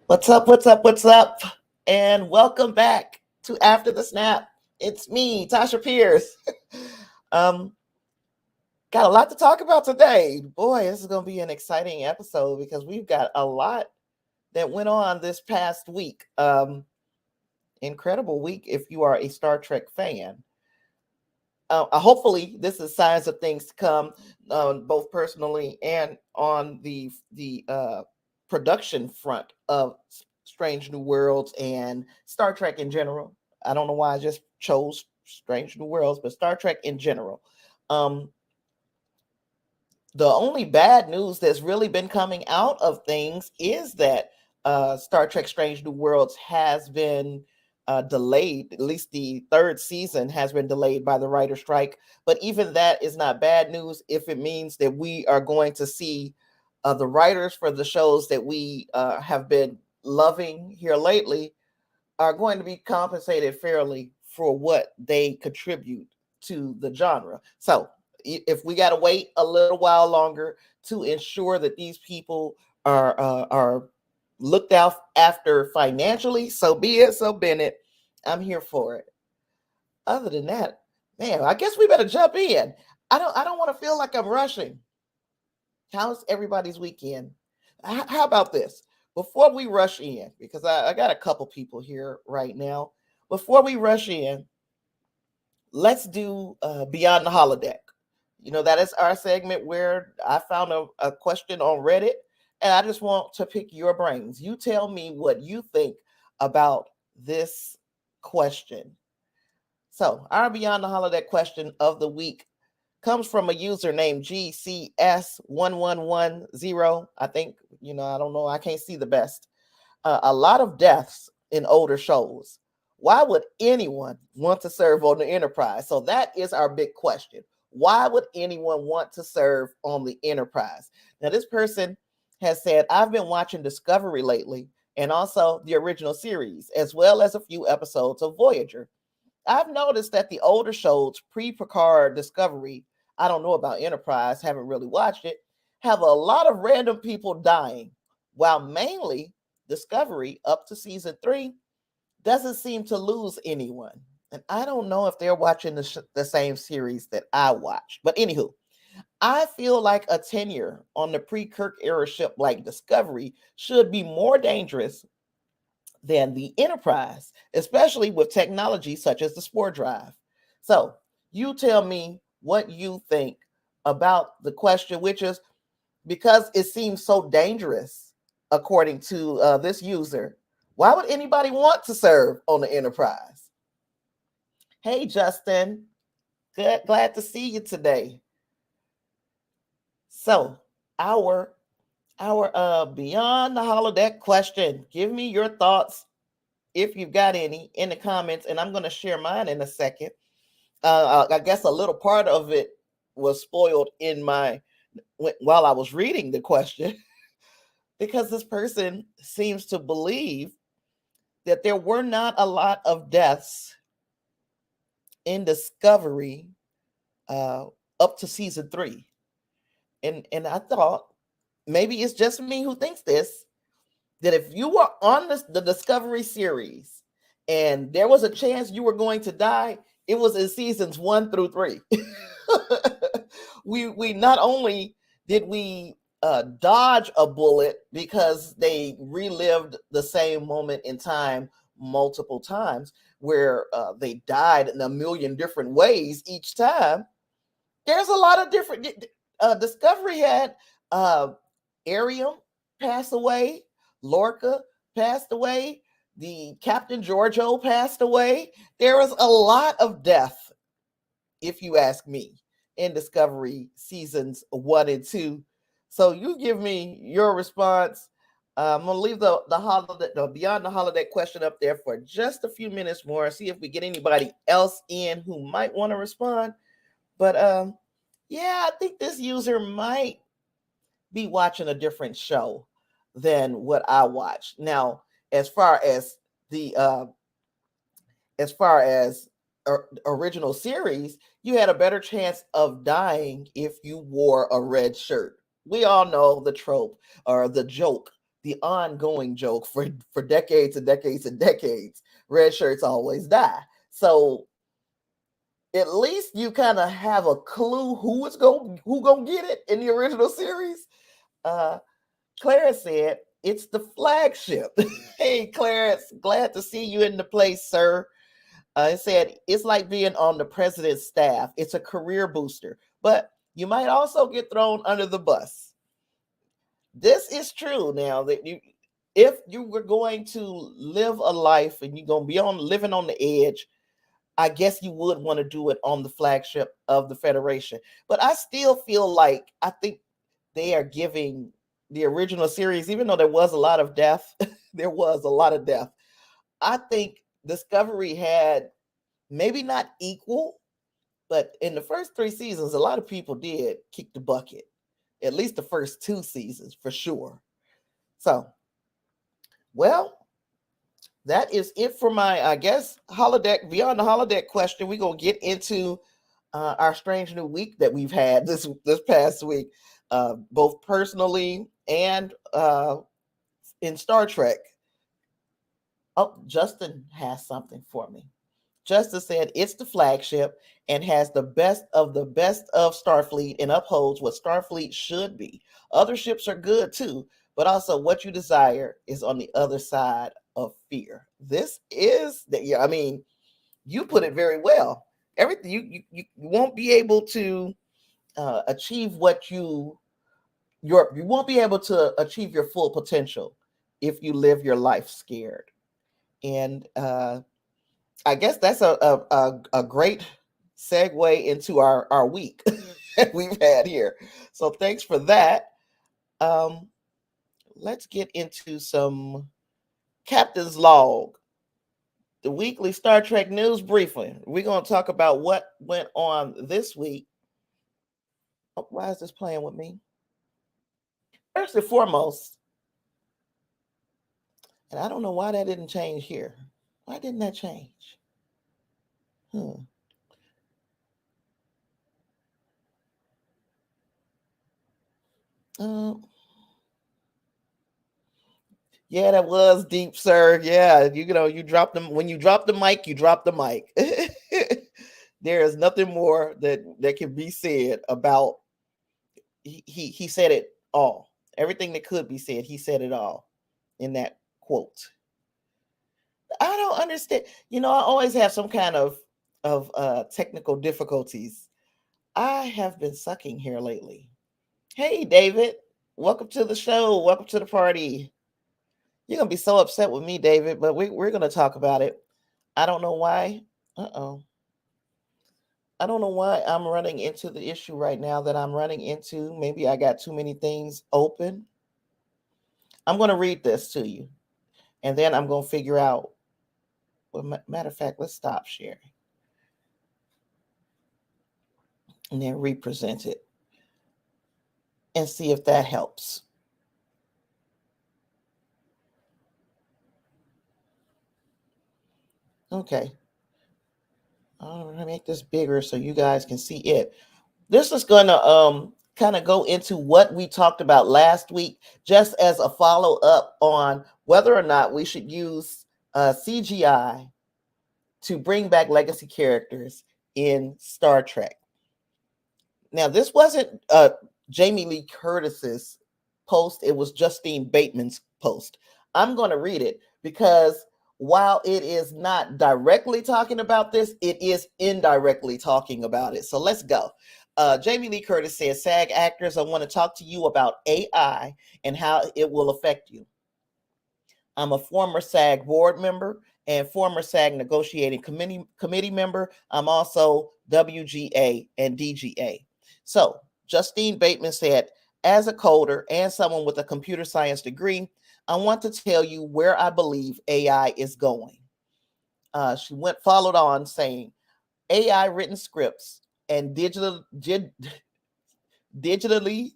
What's up, what's up, what's up? And welcome back to After the Snap. It's me, Tasha Pierce. Got a lot to talk about today. Boy, this is going to be an exciting episode because we've got a lot that went on this past week. Incredible week if you are a Star Trek fan. Hopefully, this is signs of things to come, both personally and on the production front of Strange New Worlds and Star Trek in general. I don't know why I just chose Strange New Worlds, but Star Trek in general. The only bad news that's really been coming out of things is that Star Trek Strange New Worlds has been delayed. At least the third season has been delayed by the writer's strike. But even that is not bad news if it means that we are going to see the writers for the shows that we have been loving here lately are going to be compensated fairly for what they contribute to the genre. So if we got to wait a little while longer to ensure that these people are looked out after financially, so be it, so Bennett. I'm here for it. Other than that, man, I guess we better jump in. I don't want to feel like I'm rushing. How's everybody's weekend? How about this? Before we rush in, because I got a couple people here right now. Before we rush in, let's do Beyond the Holodeck. You know, that is our segment where I found a question on Reddit, and I just want to pick your brains. You tell me what you think about this question. So, our Beyond the Holodeck question of the week comes from a user named GCS1110. I think, I don't know. I can't see the best. A lot of deaths in older shows. Why would anyone want to serve on the Enterprise? So that is our big question. Why would anyone want to serve on the Enterprise? Now, this person has said, I've been watching Discovery lately and also the original series, as well as a few episodes of Voyager. I've noticed that the older shows, pre-Picard Discovery, I don't know about Enterprise, haven't really watched it, have a lot of random people dying, while mainly Discovery, up to season 3, doesn't seem to lose anyone. And I don't know if they're watching the same series that I watched. But anywho, I feel like a tenure on the pre-Kirk era ship like Discovery should be more dangerous than the Enterprise, especially with technology such as the Spore Drive. So you tell me what you think about the question, which is, because it seems so dangerous, according to this user, why would anybody want to serve on the Enterprise? Hey, Justin, glad to see you today. So our Beyond the Holodeck question, give me your thoughts, if you've got any, in the comments, and I'm going to share mine in a second. I guess a little part of it was spoiled while I was reading the question, because this person seems to believe that there were not a lot of deaths in Discovery up to season 3. And I thought, maybe it's just me who thinks this, that if you were on the Discovery series and there was a chance you were going to die, it was in seasons 1 through 3. we not only did we dodge a bullet because they relived the same moment in time multiple times, where they died in a million different ways each time. There's a lot of different. Discovery had Arium passed away. Lorca passed away. The Captain Giorgio passed away. There was a lot of death, if you ask me, in Discovery seasons 1 and 2. So you give me your response. I'm gonna leave the beyond the holodeck question up there for just a few minutes more. See if we get anybody else in who might want to respond. But yeah, I think this user might be watching a different show than what I watch. Now, as far as the original series, you had a better chance of dying if you wore a red shirt. We all know the trope or the joke, the ongoing joke for decades and decades and decades. Red shirts always die. So at least you kind of have a clue who gonna get it in the original series. Clarence said it's the flagship. Hey, Clarence, glad to see you in the place, sir. It said it's like being on the president's staff. It's a career booster, but you might also get thrown under the bus. This is true. Now that if you were going to live a life and you're going to be living on the edge, I guess you would want to do it on the flagship of the Federation. But I still feel like I think they are giving the original series, even though there was a lot of death, there was a lot of death. I think Discovery had maybe not equal, but in the first 3 seasons, a lot of people did kick the bucket. At least the first 2 seasons, for sure. So, well, that is it for my, I guess, holodeck. Beyond the holodeck question, we're going to get into our strange new week that we've had this past week, both personally and in Star Trek. Oh, Justin has something for me. Justin said it's the flagship and has the best of Starfleet and upholds what Starfleet should be. Other ships are good too, but also what you desire is on the other side of fear. This is that. Yeah, I mean, you put it very well. Everything you won't be able to achieve what you won't be able to achieve your full potential if you live your life scared. And I guess that's a great segue into our week that we've had here. So thanks for that. Let's get into some Captain's Log, the weekly Star Trek news briefing. We're going to talk about what went on this week. Oh, why is this playing with me? First and foremost, and I don't know why that didn't change here. Why didn't that change? Yeah, that was deep, sir. Yeah, you know, you dropped them when you drop the mic, you drop the mic. There is nothing more that can be said about. He said it all. Everything that could be said, he said it all in that quote. I don't understand. You know, I always have some kind of technical difficulties. I have been sucking here lately. Hey, David, welcome to the show. Welcome to the party. You're gonna be so upset with me, David, but we're gonna talk about it. I don't know why. I don't know why I'm running into the issue right now that I'm running into. Maybe I got too many things open. I'm gonna read this to you, and then I'm gonna figure out. Well, matter of fact, let's stop sharing and then represent it and see if that helps. Okay. I'm gonna make this bigger so you guys can see it. This is gonna kind of go into what we talked about last week, just as a follow-up on whether or not we should use CGI to bring back legacy characters in Star Trek. Now, this wasn't Jamie Lee Curtis's post, it was Justine Bateman's post. I'm going to read it because while it is not directly talking about this, it is indirectly talking about it. So let's go. Jamie Lee Curtis says, SAG actors, I want to talk to you about AI and how it will affect you. I'm a former SAG board member and former SAG negotiating committee member. I'm also WGA and DGA. So Justine Bateman said, as a coder and someone with a computer science degree, I want to tell you where I believe AI is going. She followed on saying, AI written scripts and digitally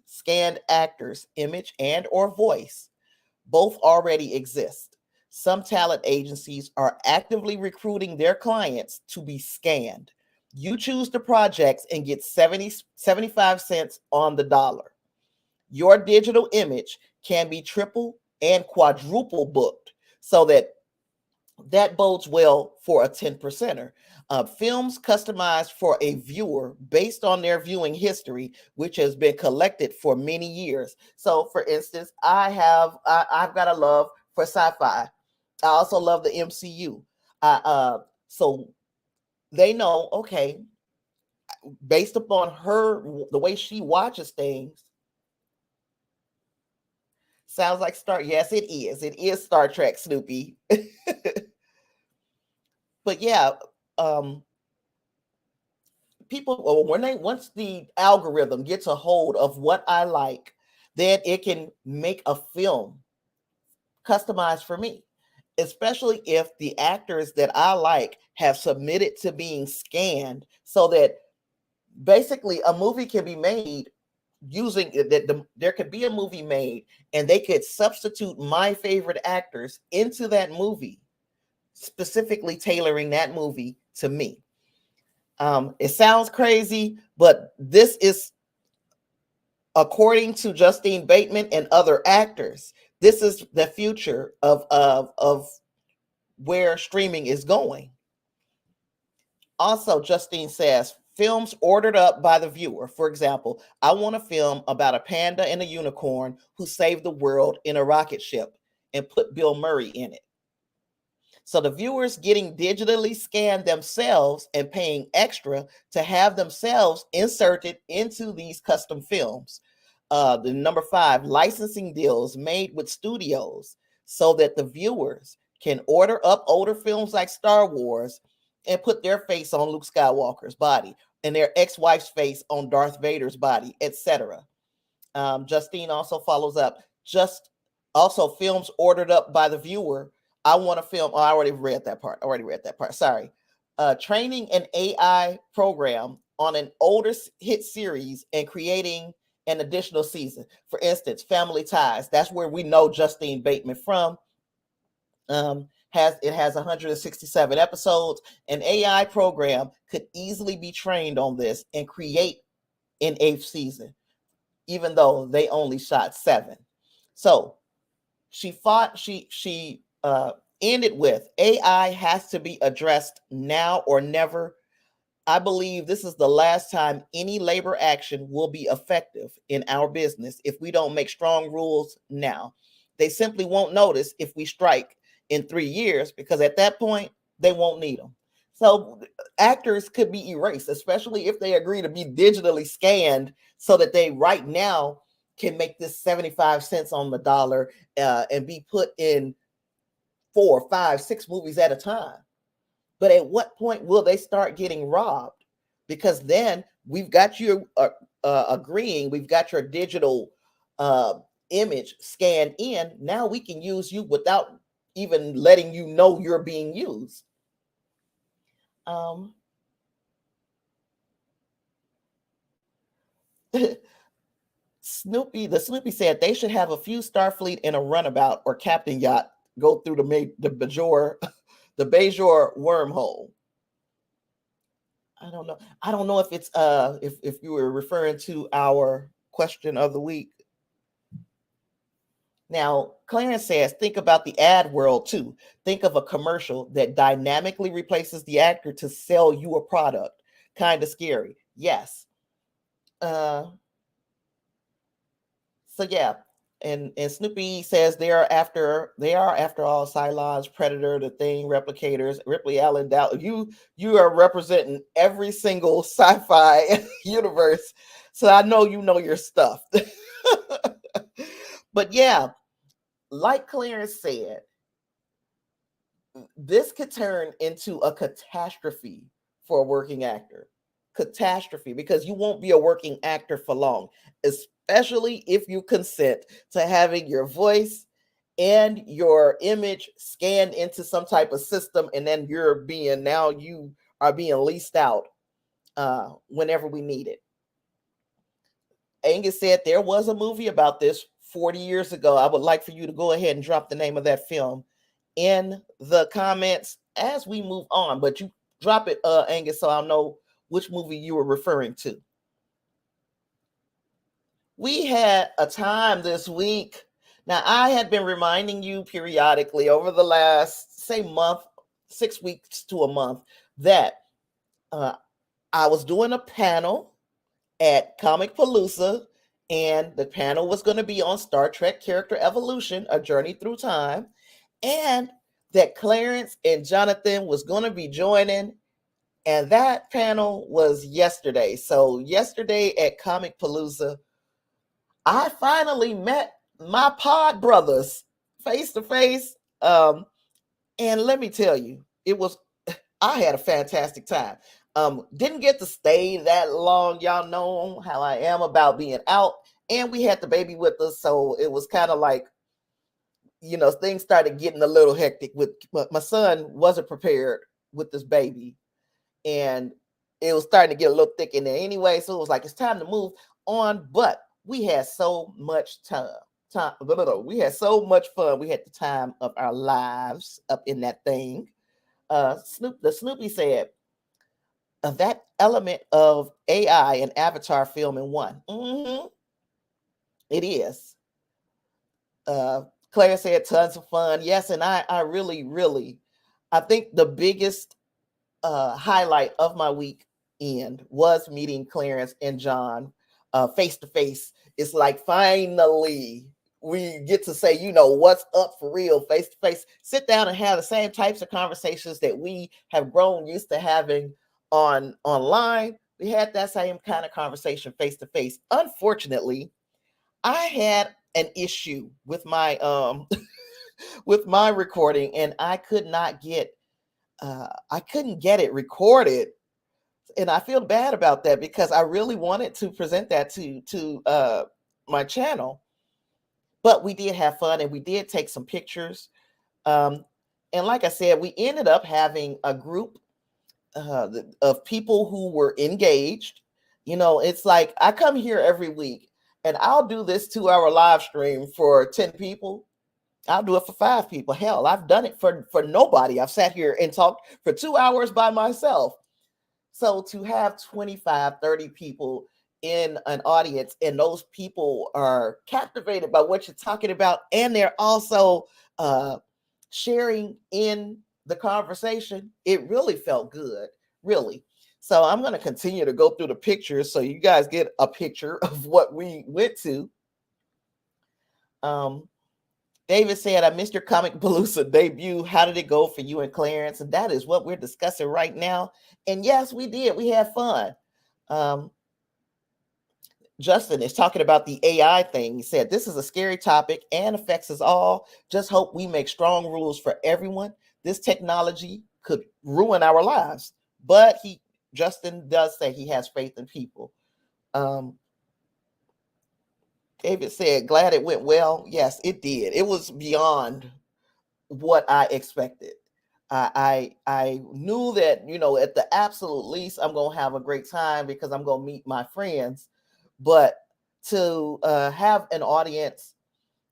scanned actors, image and or voice, both already exist. Some talent agencies are actively recruiting their clients to be scanned. You choose the projects and get 75 cents on the dollar. Your digital image can be triple and quadruple booked, so that bodes well for a 10 percenter. Films customized for a viewer based on their viewing history, which has been collected for many years. So, for instance, I've got a love for sci-fi. I also love the MCU. So they know, okay, based upon the way she watches things, sounds like Star. Yes, it is. It is Star Trek, Snoopy. But yeah, people, once the algorithm gets a hold of what I like, then it can make a film customized for me, especially if the actors that I like have submitted to being scanned, so that basically a movie can be made using that. There could be a movie made and they could substitute my favorite actors into that movie, specifically tailoring that movie to me. It sounds crazy, but this is, according to Justine Bateman and other actors, this is the future of where streaming is going. Also, Justine says, films ordered up by the viewer. For example, I want a film about a panda and a unicorn who saved the world in a rocket ship and put Bill Murray in it. So the viewers getting digitally scanned themselves and paying extra to have themselves inserted into these custom films. The number 5, licensing deals made with studios so that the viewers can order up older films like Star Wars and put their face on Luke Skywalker's body and their ex-wife's face on Darth Vader's body, etc. Justine also follows up, just also films ordered up by the viewer. I want a film. Oh, I already read that part. Sorry. Training an AI program on an older hit series and creating an additional season. For instance, Family Ties. That's where we know Justine Bateman from. Has 167 episodes. An AI program could easily be trained on this and create an 8th season, even though they only shot 7. So she ended with, AI has to be addressed now or never. I believe this is the last time any labor action will be effective in our business if we don't make strong rules now. They simply won't notice if we strike in 3 years, because at that point they won't need them. So actors could be erased, especially if they agree to be digitally scanned, so that they right now can make this 75 cents on the dollar and be put in 4, 5, 6 movies at a time. But at what point will they start getting robbed? Because then we've got you agreeing, we've got your digital image scanned in. Now we can use you without even letting you know you're being used. Snoopy said they should have a few Starfleet in a runabout or captain yacht go through the Bajor wormhole. I don't know if it's if you were referring to our question of the week. Now, Clarence says, think about the ad world too. Think of a commercial that dynamically replaces the actor to sell you a product. Kind of scary. Yes. So yeah, And Snoopy says they are after all Cylons, Predator, the Thing, Replicators, Ripley Allen Dow. You are representing every single sci-fi universe, so I know you know your stuff. But yeah, like Clarence said, this could turn into a catastrophe for a working actor. Catastrophe, because you won't be a working actor for long, especially if you consent to having your voice and your image scanned into some type of system, and then you are being leased out whenever we need it. Angus said there was a movie about this 40 years ago. I would like for you to go ahead and drop the name of that film in the comments as we move on, but you drop it, Angus, so I'll know which movie you were referring to. We had a time this week. Now, I had been reminding you periodically over the last, say, month, 6 weeks to a month, that I was doing a panel at Comicpalooza, and the panel was going to be on Star Trek Character Evolution, A Journey Through Time, and that Clarence and Jonathan was going to be joining, and that panel was yesterday. So yesterday at Comicpalooza, I finally met my pod brothers face to face. And let me tell you, I had a fantastic time. Didn't get to stay that long. Y'all know how I am about being out. And we had the baby with us, so it was kind of like, things started getting a little hectic. My son wasn't prepared with this baby, and it was starting to get a little thick in there anyway. So it was like, it's time to move on. But we had so much time. We had so much fun. We had the time of our lives up in that thing. Snoopy said, that element of AI and Avatar film in one. Mm-hmm. It is. Claire said tons of fun. Yes, and I really, really, I think the biggest highlight of my weekend was meeting Clarence and John face to face. It's like finally we get to say, what's up for real, face to face, sit down and have the same types of conversations that we have grown used to having online. We had that same kind of conversation face to face. Unfortunately, I had an issue with my with my recording, and I couldn't get it recorded, and I feel bad about that because I really wanted to present that to my channel. But we did have fun, and we did take some pictures. And like I said, we ended up having a group of people who were engaged. It's like I come here every week, and I'll do this 2-hour live stream for 10 people. I'll do it for 5 people. Hell, I've done it for nobody. I've sat here and talked for 2 hours by myself. So to have 25, 30 people in an audience, and those people are captivated by what you're talking about, and they're also sharing in the conversation, it really felt good, really. So I'm going to continue to go through the pictures so you guys get a picture of what we went to. David said, I missed your Comicpalooza debut. How did it go for you and Clarence? And that is what we're discussing right now. And yes, we did. We had fun. Justin is talking about the AI thing. He said, this is a scary topic and affects us all. Just hope we make strong rules for everyone. This technology could ruin our lives. But Justin does say he has faith in people. David said, glad it went well. Yes, it did. It was beyond what I expected. I knew that, at the absolute least, I'm going to have a great time because I'm going to meet my friends. But to have an audience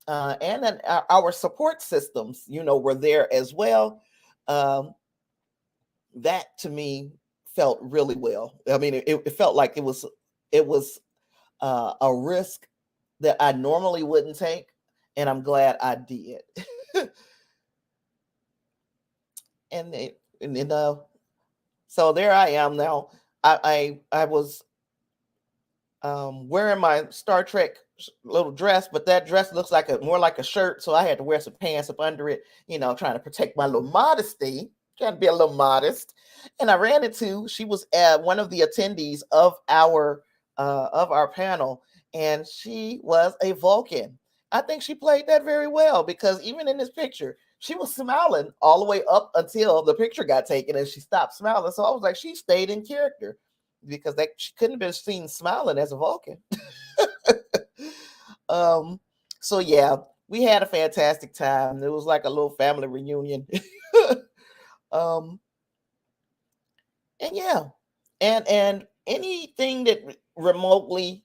and our support systems, were there as well. That to me felt really well. I mean, it felt like it was a risk that I normally wouldn't take, and I'm glad I did. So there I am now. I was wearing my Star Trek little dress, but that dress looks like more like a shirt, so I had to wear some pants up under it, trying to protect my little modesty, trying to be a little modest. And I ran into, she was one of the attendees of our panel, and she was a Vulcan. I think she played that very well, because even in this picture, she was smiling all the way up until the picture got taken and she stopped smiling. So I was like, she stayed in character, because she couldn't have been seen smiling as a Vulcan. So yeah, we had a fantastic time. It was like a little family reunion. And yeah, and anything that remotely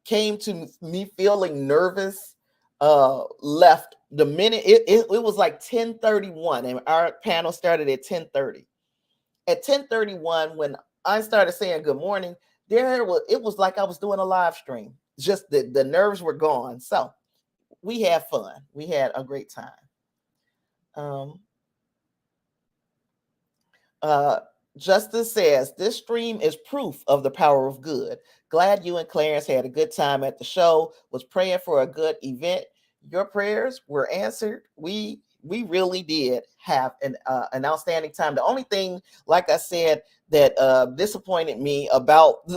came to me feeling nervous left the minute it was like 10:31, and our panel started at 10:30. At 10:31, when I started saying good morning, it was like I was doing a live stream. Just the nerves were gone. So we had fun. We had a great time. Justice says, this stream is proof of the power of good. Glad you and Clarence had a good time at the show. Was praying for a good event. Your prayers were answered. We really did have an outstanding time. The only thing, like I said, that disappointed me about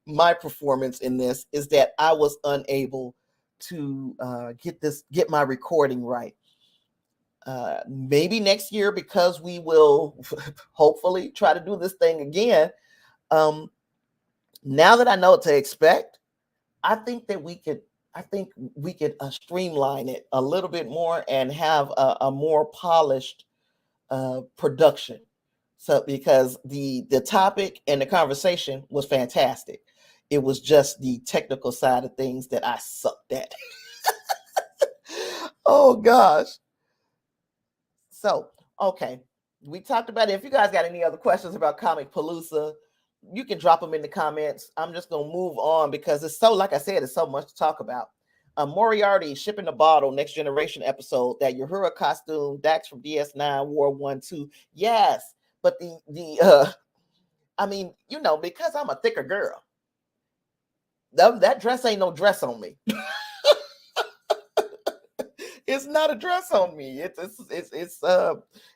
my performance in this is that I was unable to get my recording right. Maybe next year, because we will hopefully try to do this thing again. Now that I know what to expect, I think we could streamline it a little bit more and have a more polished production. So because the topic and the conversation was fantastic, it was just the technical side of things that I sucked at. Oh gosh. So, okay, we talked about it. If you guys got any other questions about Comicpalooza, you can drop them in the comments. I'm just going to move on, because it's so, like I said, it's so much to talk about. Moriarty shipping the bottle, Next Generation episode, that Yahura costume, Dax from DS9 wore 1-2. Yes, but I mean, because I'm a thicker girl, that dress ain't no dress on me. It's not a dress on me.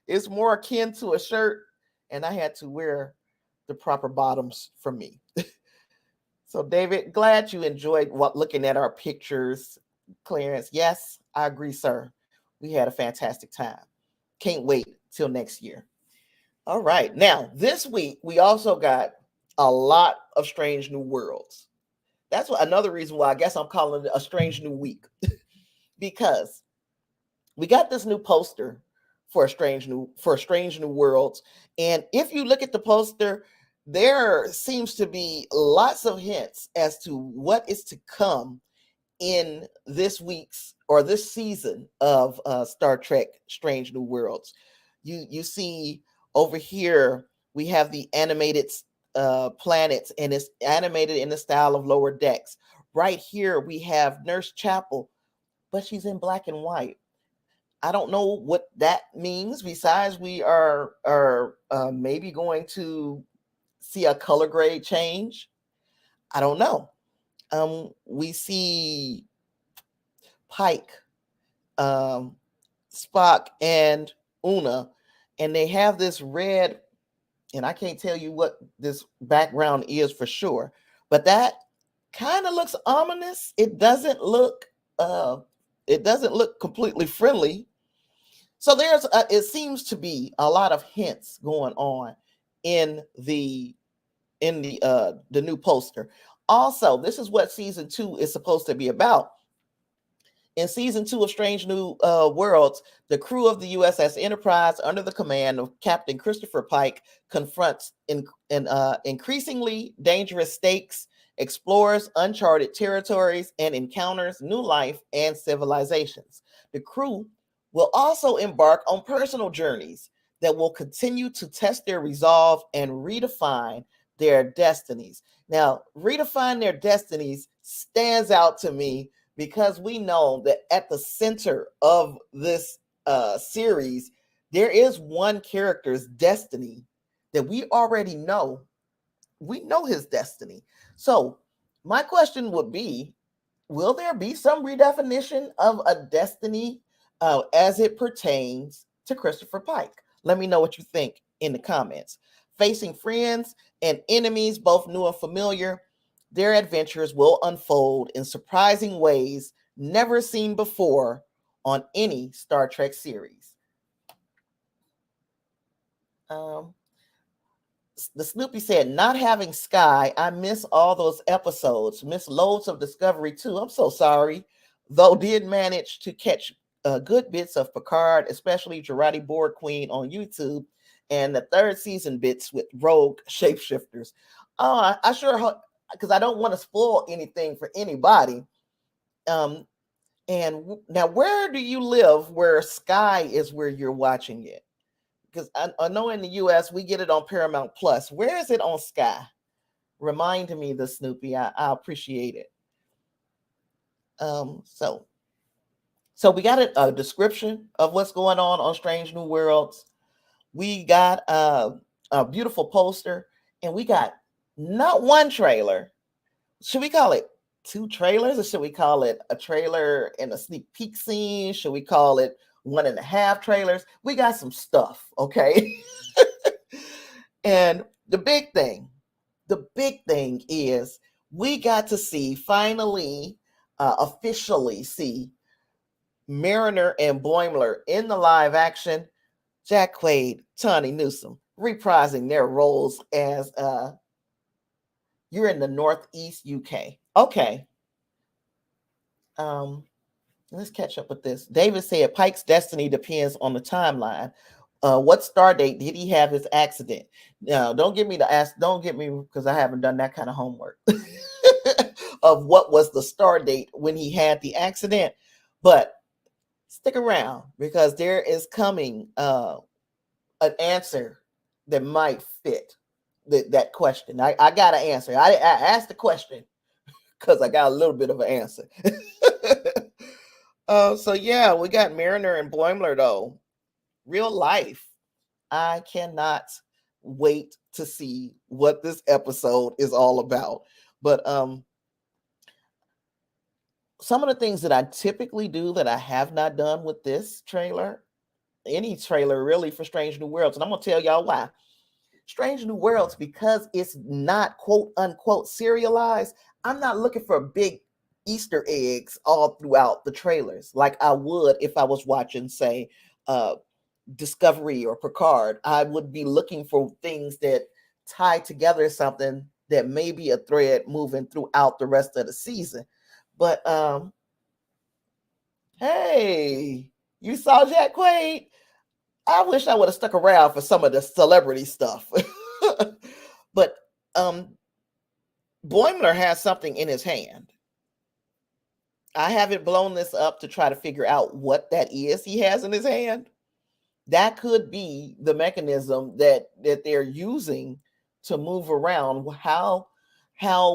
It's more akin to a shirt, and I had to wear the proper bottoms for me. So, David, glad you enjoyed looking at our pictures. Clarence, yes, I agree, sir. We had a fantastic time. Can't wait till next year. All right. Now, this week, we also got a lot of Strange New Worlds. That's another reason why I guess I'm calling it a Strange New Week. Because we got this new poster for Strange New Worlds. And if you look at the poster, there seems to be lots of hints as to what is to come in this week's or this season of Star Trek Strange New Worlds. You see over here, we have the animated planets, and it's animated in the style of Lower Decks. Right here, we have Nurse Chapel, but she's in black and white. I don't know what that means. Besides, we are maybe going to see a color grade change. I don't know. We see Pike, Spock, and Una, and they have this red, and I can't tell you what this background is for sure, but that kind of looks ominous. It doesn't look completely friendly. So it seems to be a lot of hints going on in the new poster. Also, this is what season 2 is supposed to be about. In season 2 of Strange New Worlds, the crew of the USS Enterprise, under the command of Captain Christopher Pike, confronts increasingly dangerous stakes, explores uncharted territories, and encounters new life and civilizations. The crew will also embark on personal journeys that will continue to test their resolve and redefine their destinies. Now, redefine their destinies stands out to me, because we know that at the center of this series, there is one character's destiny that we already know. We know his destiny. So my question would be, will there be some redefinition of a destiny as it pertains to Christopher Pike? Let me know what you think in the comments. Facing friends and enemies, both new and familiar, their adventures will unfold in surprising ways never seen before on any Star Trek series. The Snoopy said, not having Sky, I miss all those episodes, miss loads of Discovery too. I'm so sorry, though did manage to catch good bits of Picard, especially Girardi Board Queen on YouTube, and the third season bits with rogue shapeshifters. Oh, I sure hope, because I don't want to spoil anything for anybody. And now, where do you live where Sky is where you're watching it? Because I know in the US we get it on Paramount Plus. Where is it on Sky? Remind me, the Snoopy. I appreciate it. So we got a description of what's going on Strange New Worlds. We got a beautiful poster, and we got not one trailer. Should we call it 2 trailers, or should we call it a trailer and a sneak peek scene? Should we call it 1.5 trailers? We got some stuff, okay? And the big thing is we got to see, finally, officially see Mariner and Bloomler in the live action. Jack Quaid, Tawny Newsome reprising their roles as you're in the Northeast UK. Okay. Let's catch up with this. David said Pike's destiny depends on the timeline. What star date did he have his accident? Now, don't get me because I haven't done that kind of homework of what was the star date when he had the accident. But stick around, because there is coming an answer that might fit that question. I got an answer. I asked the question because I got a little bit of an answer. So yeah, we got Mariner and Bloomler though. Real life. I cannot wait to see what this episode is all about. But some of the things that I typically do that I have not done with this trailer, any trailer really, for Strange New Worlds, and I'm gonna tell y'all why. Strange New Worlds, because it's not quote unquote serialized, I'm not looking for big Easter eggs all throughout the trailers like I would if I was watching, say, Discovery or Picard. I would be looking for things that tie together something that may be a thread moving throughout the rest of the season. But hey, you saw Jack Quaid? I wish I would have stuck around for some of the celebrity stuff. But Bloomler has something in his hand. I haven't blown this up to try to figure out what that is he has in his hand. That could be the mechanism that they're using to move around how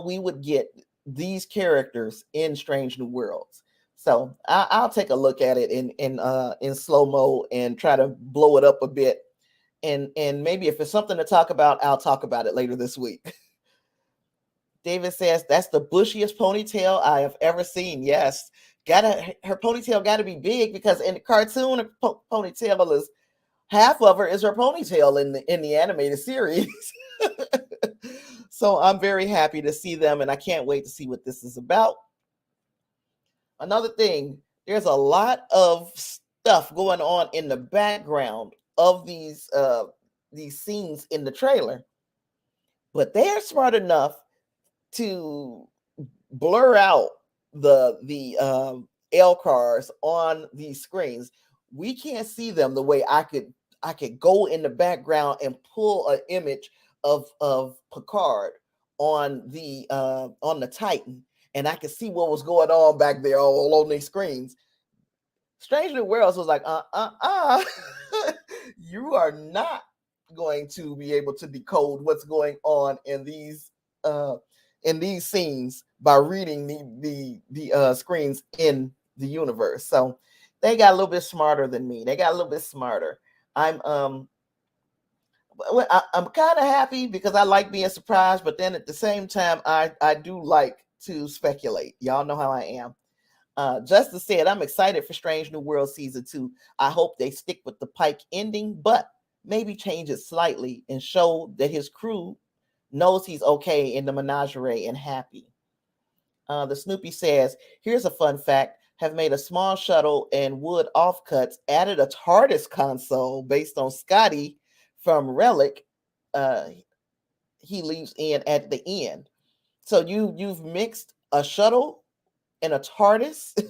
we would get these characters in Strange New Worlds. So I'll take a look at it in slow mo and try to blow it up a bit. And maybe if it's something to talk about, I'll talk about it later this week. David says, that's the bushiest ponytail I have ever seen. Yes. Her ponytail got to be big, because in the cartoon, her ponytail is half of her is her ponytail in the animated series. So I'm very happy to see them, and I can't wait to see what this is about. Another thing, there's a lot of stuff going on in the background of these scenes in the trailer, but they're smart enough to blur out the LCARs on these screens. We can't see them the way I could go in the background and pull an image of Picard on the Titan, and I could see what was going on back there all on these screens. Strange New Worlds was like, you are not going to be able to decode what's going on in these scenes by reading the screens in the universe. So they got a little bit smarter than me. They got a little bit smarter. I'm kind of happy because I like being surprised, but then at the same time, I do like to speculate. Y'all know how I am. Justice said, I'm excited for Strange New World season 2. I hope they stick with the Pike ending, but maybe change it slightly and show that his crew knows he's okay in the menagerie and happy. The Snoopy says, here's a fun fact. Have made a small shuttle and wood offcuts, added a TARDIS console based on Scotty from Relic. He leaves in at the end. So you've mixed a shuttle and a TARDIS.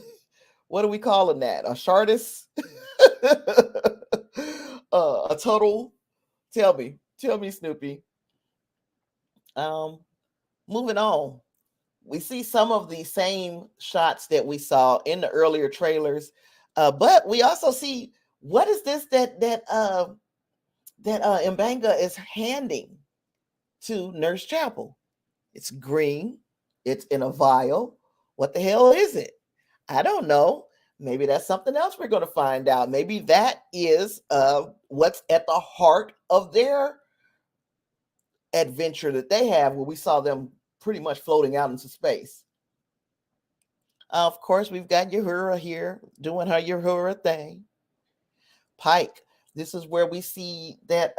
What are we calling that? A Shardis? A total? Tell me, Snoopy. Moving on. We see some of the same shots that we saw in the earlier trailers, but we also see what is this that Mbanga is handing to Nurse Chapel. It's green. It's in a vial. What the hell is it? I don't know. Maybe that's something else we're going to find out. Maybe that is what's at the heart of their adventure that they have, where we saw them pretty much floating out into space. Of course, we've got Yahura here doing her Yahura thing. Pike, this is where we see that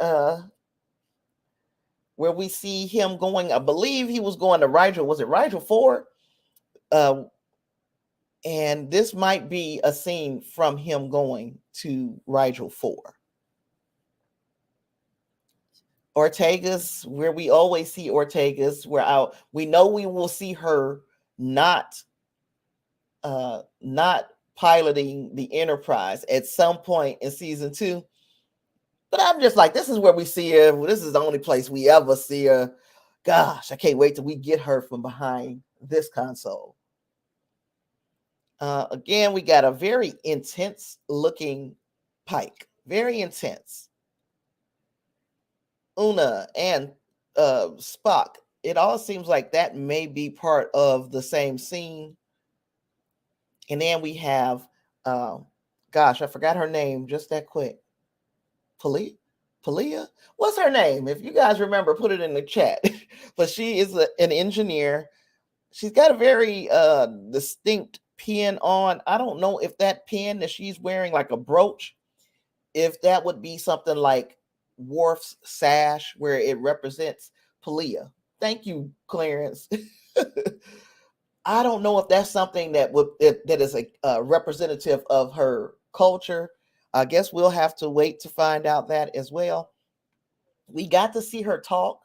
where we see him going. I believe he was going to Rigel. Was it Rigel 4? And this might be a scene from him going to Rigel 4. Ortega's, where we always see Ortega's, we know we will see her not piloting the Enterprise at some point in season 2. But I'm just like, this is where we see her. This is the only place we ever see her. Gosh, I can't wait till we get her from behind this console. Again, we got a very intense looking Pike. Very intense. Una and Spock. It all seems like that may be part of the same scene. And then we have, gosh, I forgot her name just that quick. Palia? What's her name? If you guys remember, put it in the chat. But she is an engineer. She's got a very distinct pin on. I don't know if that pin that she's wearing, like a brooch, if that would be something like Worf's sash, where it represents Palia. Thank you, Clarence. I don't know if that's something that is a representative of her culture. I guess we'll have to wait to find out that as well. We got to see her talk.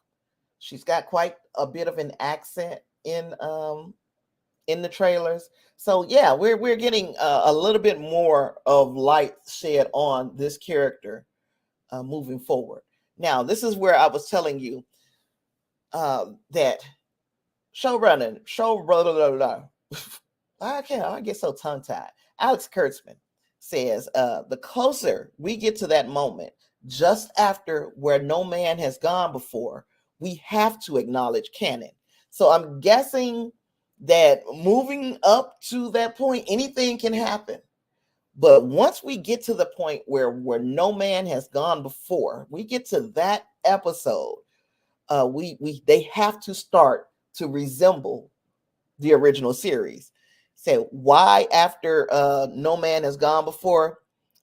She's got quite a bit of an accent in the trailers. So yeah, we're getting a little bit more of light shed on this character moving forward. Now, this is where I was telling you that showrunner. I get so tongue-tied. Alex Kurtzman says the closer we get to that moment, just after where no man has gone before, we have to acknowledge canon. So I'm guessing that moving up to that point, anything can happen. But once we get to the point where no man has gone before, we get to that episode, they have to start to resemble the original series. So why after no man has gone before?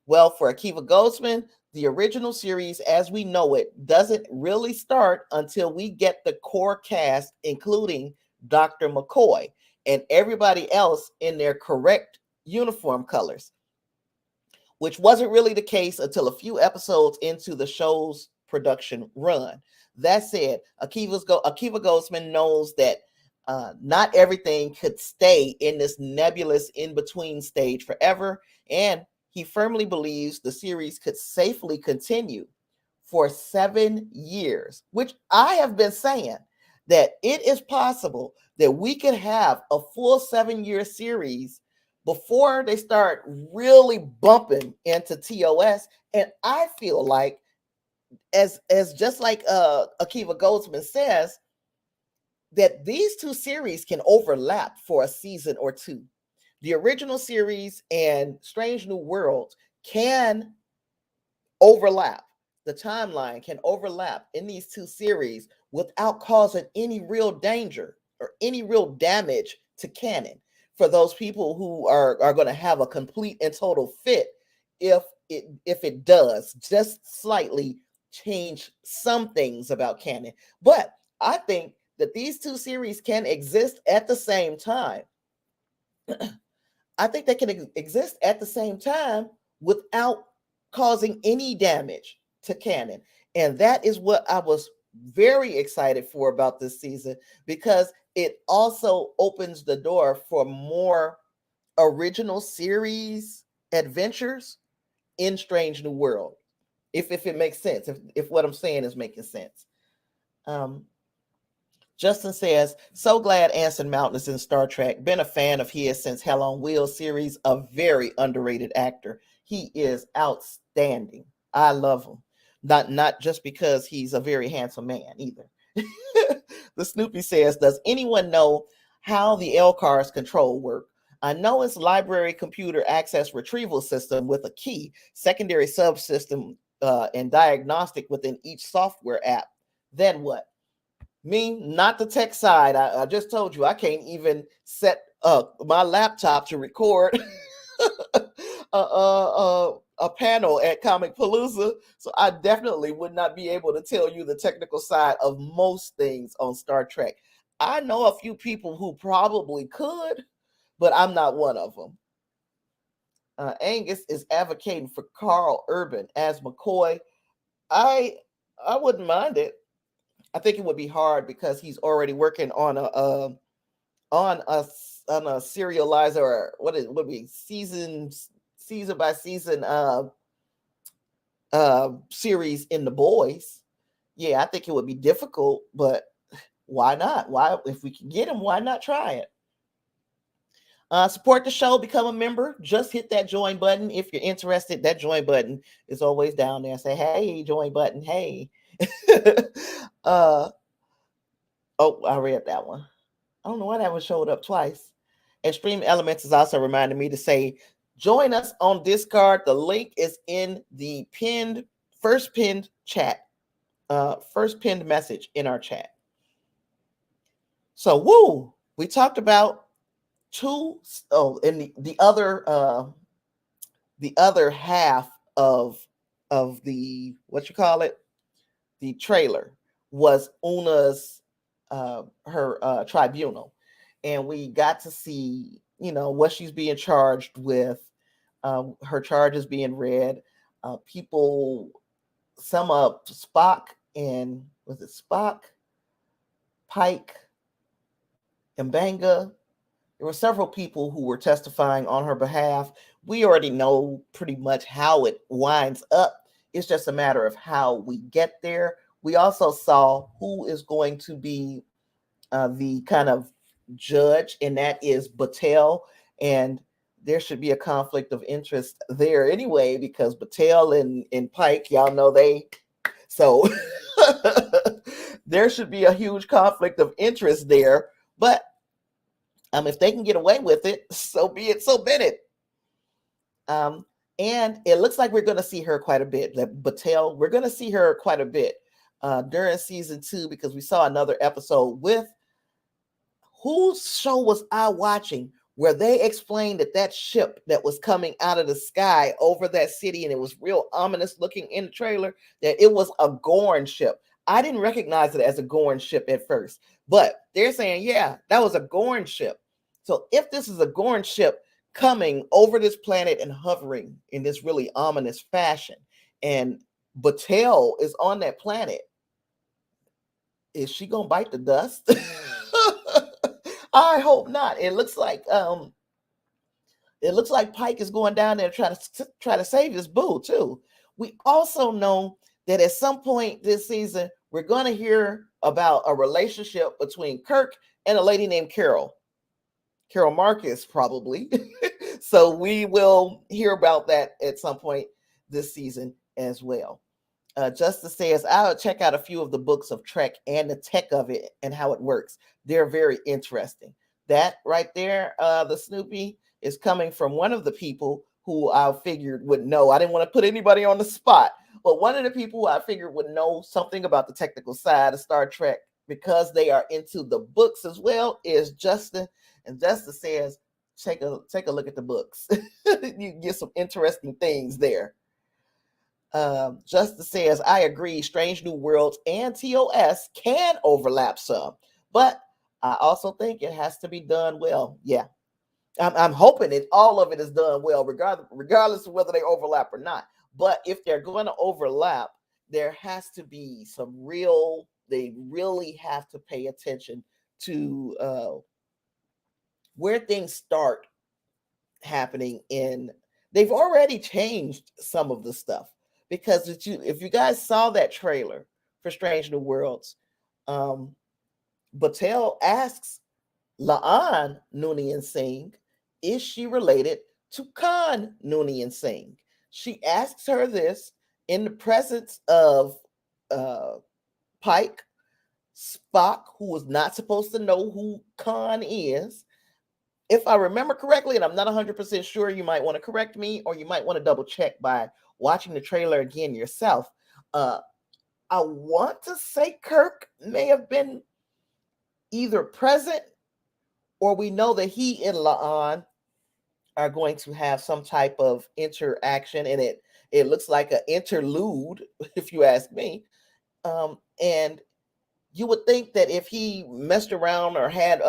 Well, for Akiva Goldsman, the original series as we know it doesn't really start until we get the core cast, including Dr. McCoy and everybody else in their correct uniform colors, which wasn't really the case until a few episodes into the show's production run. That said, Akiva Goldsman knows that not everything could stay in this nebulous in-between stage forever, and he firmly believes the series could safely continue for 7 years, which I have been saying that it is possible that we could have a full 7-year series before they start really bumping into TOS. And I feel like, as just like Akiva Goldsman says, that these two series can overlap for a season or two. The original series and Strange New Worlds can overlap. The timeline can overlap in these two series without causing any real danger or any real damage to canon for those people who are going to have a complete and total fit if it does just slightly change some things about canon. But I think that these two series can exist at the same time. I think they can exist at the same time without causing any damage to canon. And that is what I was very excited for about this season, because it also opens the door for more original series adventures in Strange New World. If it makes sense, if what I'm saying is making sense. Justin says, so glad Anson Mount is in Star Trek. Been a fan of his since Hell on Wheels series. A very underrated actor. He is outstanding. I love him. Not just because he's a very handsome man either. The Snoopy says, does anyone know how the LCAR's control work? I know it's library computer access retrieval system with a key, secondary subsystem, and diagnostic within each software app. Then what? Me, not the tech side. I just told you I can't even set up my laptop to record a panel at Comicpalooza, so I definitely would not be able to tell you the technical side of most things on Star Trek. I know a few people who probably could, but I'm not one of them. Angus is advocating for Carl Urban as McCoy. I wouldn't mind it. I think it would be hard because he's already working on a serializer, or what be season by season series in The Boys. Yeah, I think it would be difficult, but why not? Why, if we can get him, why not try it? Support the show, become a member. Just hit that join button if you're interested. That join button is always down there. Say, hey, join button, hey. Oh, I read that one. I don't know why that one showed up twice. Extreme Elements is also reminding me to say, join us on Discord. The link is in the first pinned message in our chat. So, we talked about and the other half of the, what you call it, the trailer was Una's her tribunal, and we got to see what she's being charged with, her charges being read, people, some of Spock, and was it Spock, Pike, and Banga. There were several people who were testifying on her behalf. We already know pretty much how it winds up. It's just a matter of how we get there. We also saw who is going to be the kind of judge, and that is Batel. And there should be a conflict of interest there anyway, because Batel and Pike, y'all know so there should be a huge conflict of interest there. But if they can get away with it, so be it, so be it. And it looks like we're going to see her quite a bit. Batel, we're going to see her quite a bit during season 2, because we saw another episode with, whose show was I watching, where they explained that ship that was coming out of the sky over that city, and it was real ominous looking in the trailer, that it was a Gorn ship. I didn't recognize it as a Gorn ship at first, but they're saying, yeah, that was a Gorn ship. So if this is a Gorn ship coming over this planet and hovering in this really ominous fashion, and Batel is on that planet, is she gonna bite the dust? I hope not. It looks like Pike is going down there try to save his boo too. We also know that at some point this season we're going to hear about a relationship between Kirk and a lady named Carol Marcus, probably. So we will hear about that at some point this season as well. Justice says, I'll check out a few of the books of Trek and the tech of it and how it works. They're very interesting. That right there, the Snoopy, is coming from one of the people who I figured would know. I didn't want to put anybody on the spot, but one of the people who I figured would know something about the technical side of Star Trek because they are into the books as well, is Justin. And Justin says, take a look at the books. You get some interesting things there. Justin says, I agree, Strange New Worlds and TOS can overlap some, but I also think it has to be done well. Yeah, I'm hoping that all of it is done well, regardless of whether they overlap or not. But if they're going to overlap, there has to be they really have to pay attention to where things start happening they've already changed some of the stuff, because if you guys saw that trailer for Strange New Worlds, Batel asks La'an Noonien Singh, is she related to Khan Noonien Singh? She asks her this in the presence of Pike, Spock, who was not supposed to know who Khan is. If I remember correctly, and I'm not 100% sure, you might want to correct me, or you might want to double check by watching the trailer again yourself. I want to say Kirk may have been either present, or we know that he and La'an are going to have some type of interaction, and it looks like an interlude, if you ask me. And you would think that if he messed around or had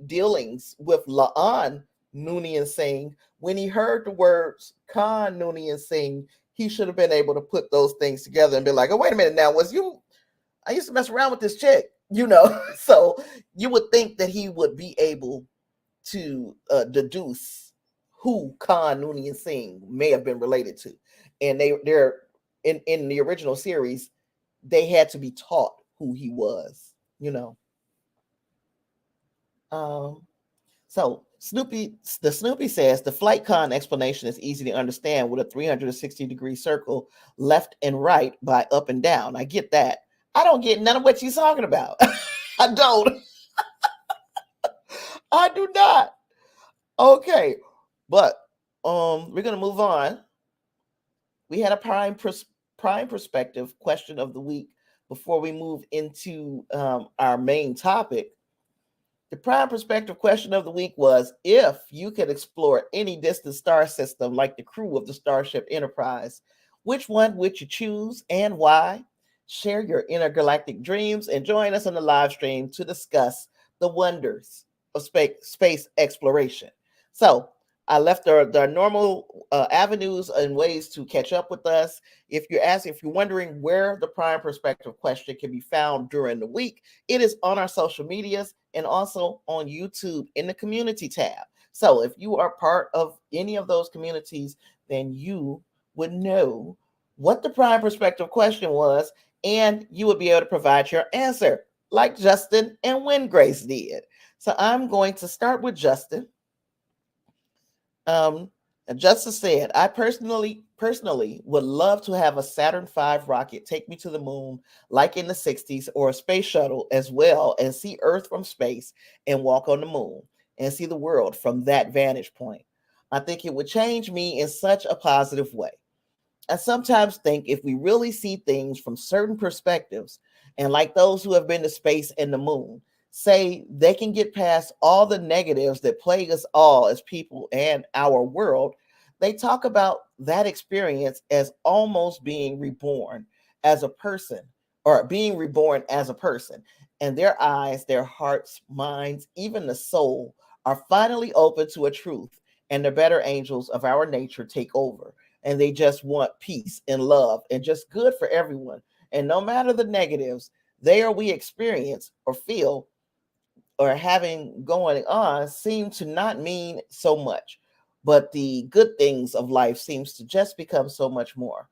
dealings with La'an Noonien Singh, when he heard the words Khan Noonien Singh, he should have been able to put those things together and be like, oh, wait a minute now, I used to mess around with this chick, So you would think that he would be able to deduce who Khan Noonien Singh may have been related to. And they're in the original series, they had to be taught who he was, So Snoopy says the flight con explanation is easy to understand with a 360-degree circle left and right by up and down. I get that. I don't get none of what you're talking about. I don't. I do not. Okay, but we're gonna move on. We had a prime perspective question of the week before we move into our main topic. The prime perspective question of the week was, if you could explore any distant star system like the crew of the Starship Enterprise, which one would you choose and why? Share your intergalactic dreams and join us on the live stream to discuss the wonders of space exploration. So I left the normal avenues and ways to catch up with us. If you're wondering where the prime perspective question can be found during the week, it is on our social medias and also on YouTube in the community tab. So if you are part of any of those communities, then you would know what the prime perspective question was, and you would be able to provide your answer like Justin and Wingrace did. So I'm going to start with Justin. Justin said, I personally would love to have a Saturn V rocket take me to the moon like in the 60s, or a space shuttle as well, and see Earth from space and walk on the moon and see the world from that vantage point. I think it would change me in such a positive way. I sometimes think if we really see things from certain perspectives, and like those who have been to space and the moon, say they can get past all the negatives that plague us all as people and our world, they talk about that experience as almost being reborn as a person, or being reborn as a person. And their eyes, their hearts, minds, even the soul are finally open to a truth, and the better angels of our nature take over. And they just want peace and love and just good for everyone. And no matter the negatives, there we experience or feel or having going on seem to not mean so much, but the good things of life seems to just become so much more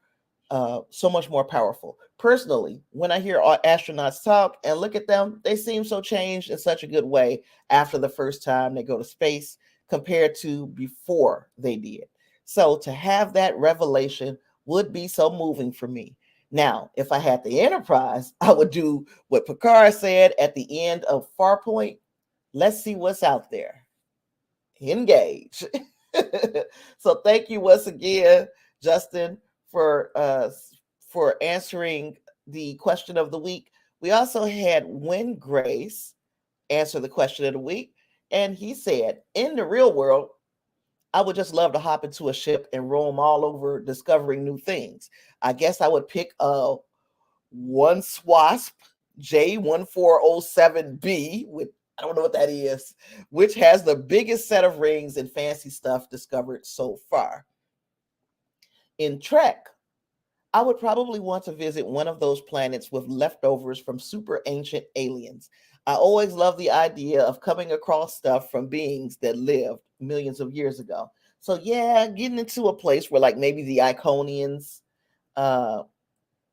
powerful. Personally, when I hear astronauts talk and look at them, they seem so changed in such a good way after the first time they go to space compared to before they did. So to have that revelation would be so moving for me. Now, if I had the Enterprise, I would do what Picard said at the end of Farpoint. Let's see what's out there. Engage. So thank you once again, Justin, for answering the question of the week. We also had Win Grace answer the question of the week. And he said, in the real world, I would just love to hop into a ship and roam all over discovering new things. I guess I would pick one SWASP J1407B with I don't know what that is, which has the biggest set of rings and fancy stuff discovered so far. In Trek, I would probably want to visit one of those planets with leftovers from super ancient aliens. I always love the idea of coming across stuff from beings that lived millions of years ago. So yeah, getting into a place where like maybe the Iconians, uh,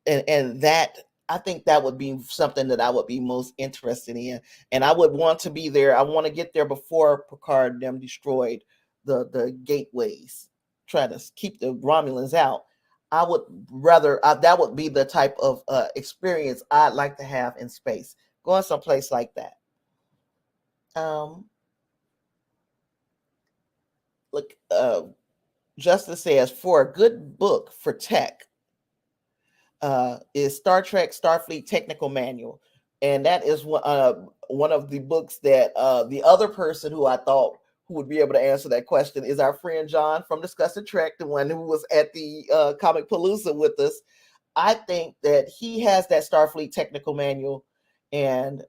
and that I think that would be something that I would be most interested in, and I would want to be there. I want to get there before Picard and them destroyed the gateways, try to keep the Romulans out. I would rather that would be the type of experience I'd like to have in space, going someplace like that. Um, look, Justice says for a good book for tech, is Star Trek Starfleet Technical Manual, and that is one of the books that the other person who I thought who would be able to answer that question is our friend John from Discussing Trek, the one who was at the Comicpalooza with us. I think that he has that Starfleet Technical Manual, and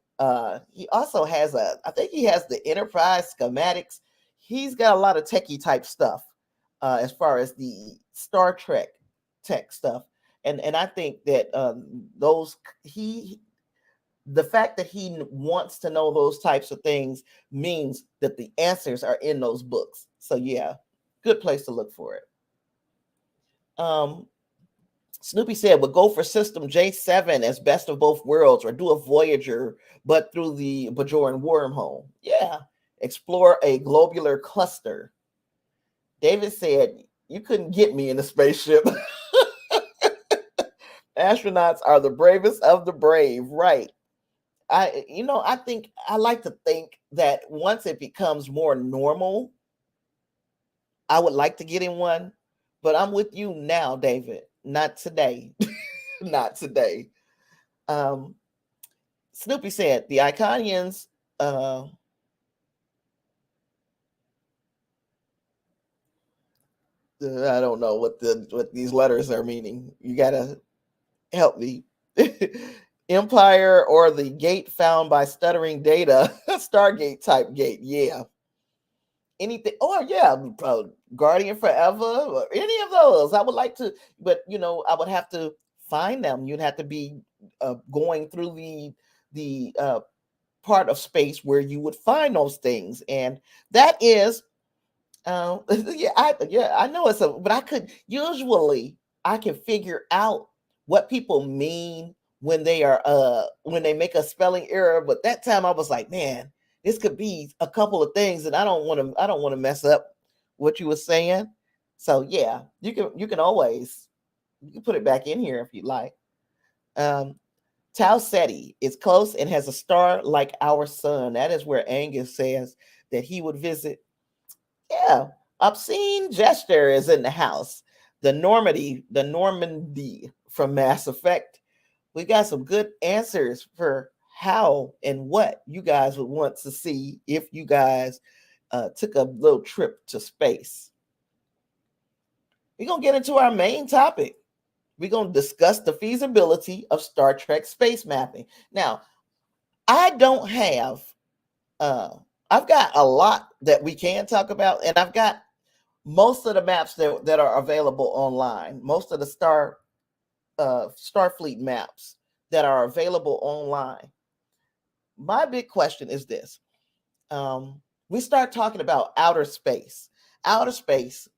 he also has I think he has the Enterprise schematics. He's got a lot of techie type stuff as far as the Star Trek tech stuff. And I think that the fact that he wants to know those types of things means that the answers are in those books. So yeah, good place to look for it. Snoopy said, would go for System J7 as best of both worlds, or do a Voyager, but through the Bajoran wormhole. Yeah, explore a globular cluster. David said, you couldn't get me in a spaceship. Astronauts are the bravest of the brave, right? I think I like to think that once it becomes more normal, I would like to get in one, but I'm with you now, David. Not today. Not today. Um, Snoopy said the Iconians. I don't know what these letters are meaning. You gotta help me. Empire or the gate found by stuttering data, Stargate type gate. Yeah. Anything. Oh yeah, Guardian Forever or any of those. I would like to, but I would have to find them. You'd have to be going through the part of space where you would find those things, and that is yeah, I know but I can figure out what people mean when they make a spelling error. But that time I was like, man, this could be a couple of things, and I don't want to mess up what you were saying. So yeah, you can always put it back in here if you like. Tau Ceti is close and has a star like our sun. That is where Angus says that he would visit. Yeah, obscene gesture is in the house. The Normandy from Mass Effect. We got some good answers for how and what you guys would want to see if you guys took a little trip to space. We're going to get into our main topic. We're going to discuss the feasibility of Star Trek space mapping. Now, I don't have I've got a lot that we can talk about, and I've got most of the maps that are available online, most of the Starfleet maps that are available online. My big question is this. We start talking about outer space. Outer space,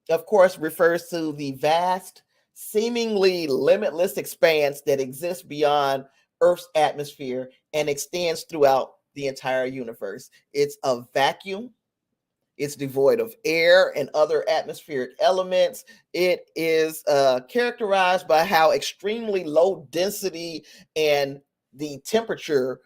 of course, refers to the vast, seemingly limitless expanse that exists beyond Earth's atmosphere and extends throughout the entire universe. It's a vacuum. It's devoid of air and other atmospheric elements. It is characterized by how extremely low density and the temperature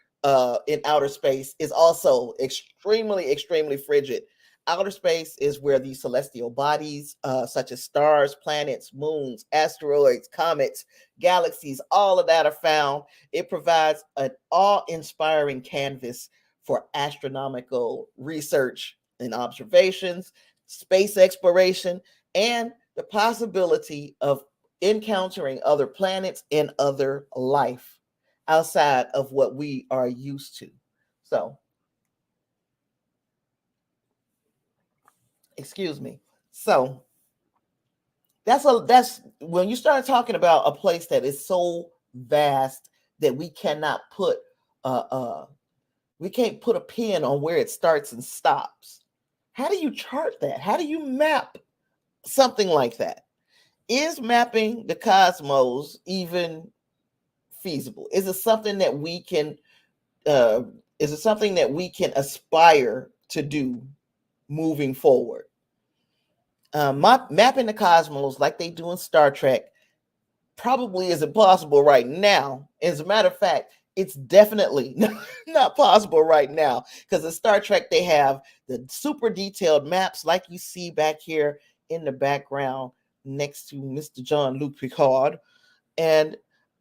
in outer space is also extremely, extremely frigid. Outer space is where these celestial bodies, such as stars, planets, moons, asteroids, comets, galaxies, all of that are found. It provides an awe-inspiring canvas for astronomical research and observations, space exploration, and the possibility of encountering other planets and other life outside of what we are used to. So, excuse me. So, that's when you start talking about a place that is so vast that uh uh we can't put a pin on where it starts and stops. How do you chart that? How do you map something like that? Is mapping the cosmos even feasible? Is it something that we can aspire to do moving forward? Mapping the cosmos like they do in Star Trek probably isn't possible right now. As a matter of fact, it's definitely not possible right now, because in Star Trek they have the super detailed maps like you see back here in the background next to Mr. Jean-Luc Picard, and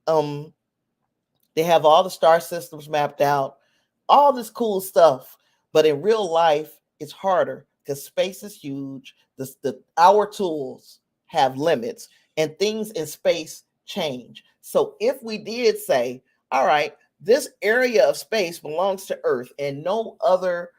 they have all the star systems mapped out, all this cool stuff. But in real life, it's harder because space is huge. Our tools have limits, and things in space change. So if we did say, all right, this area of space belongs to Earth, and no other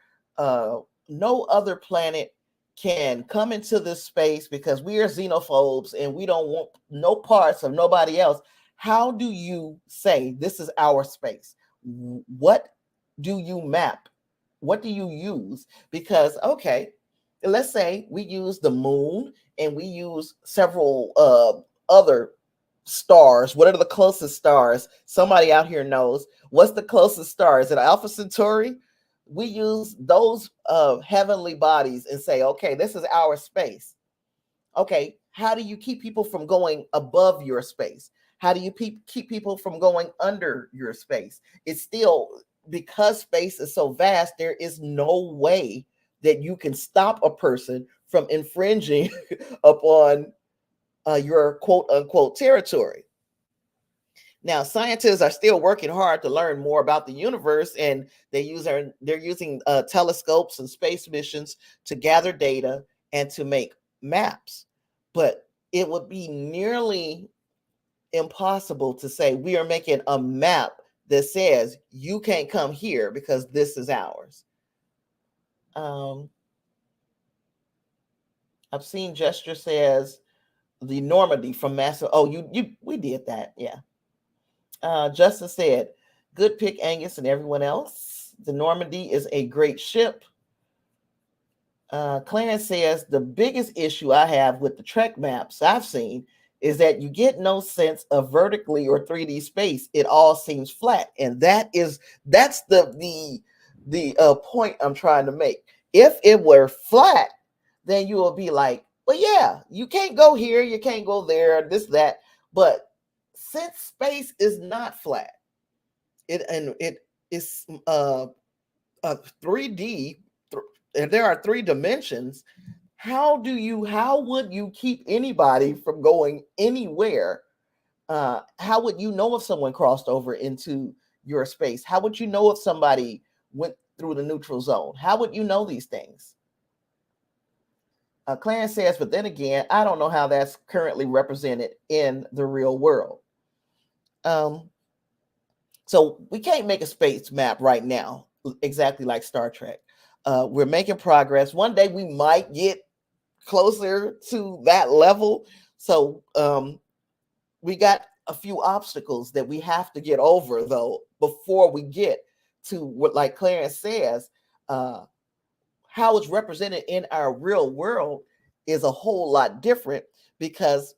planet can come into this space because we are xenophobes and we don't want no parts of nobody else. How do you say this is our space? What do you map? What do you use? Because, okay, let's say we use the moon and we use several other stars. What are the closest stars? Somebody out here knows. What's the closest star? Is it Alpha Centauri? We use those heavenly bodies and say, okay, this is our space. Okay, how do you keep people from going above your space? How do you keep people from going under your space? It's still, because space is so vast, there is no way that you can stop a person from infringing upon your quote unquote territory. Now, scientists are still working hard to learn more about the universe, and they're using telescopes and space missions to gather data and to make maps. But it would be nearly impossible to say we are making a map that says you can't come here because this is ours. I've seen Gesture says the Normandy from Massive. Oh, we did that, yeah. Justin said, good pick, Angus and everyone else. The Normandy is a great ship. Clarence says, the biggest issue I have with the Trek maps I've seen is that you get no sense of vertically or 3D space. It all seems flat. And that's the point I'm trying to make. If it were flat, then you will be like, well, yeah, you can't go here, you can't go there, this, that. But since space is not flat, it is 3D, and there are 3 dimensions. How would you keep anybody from going anywhere? How would you know if someone crossed over into your space? How would you know if somebody went through the neutral zone? How would you know these things? Clarence says, but then again, I don't know how that's currently represented in the real world. So we can't make a space map right now, exactly like Star Trek. We're making progress. One day we might get closer to that level. So we got a few obstacles that we have to get over, though, before we get to what, like Clarence says, how it's represented in our real world is a whole lot different, because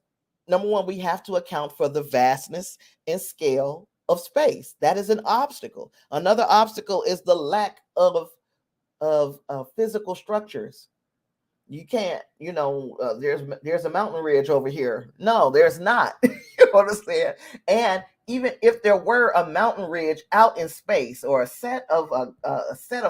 number one, we have to account for the vastness and scale of space. That is an obstacle. Another obstacle is the lack of physical structures. You can't, there's a mountain ridge over here. No, there's not. You understand? And even if there were a mountain ridge out in space, or a set of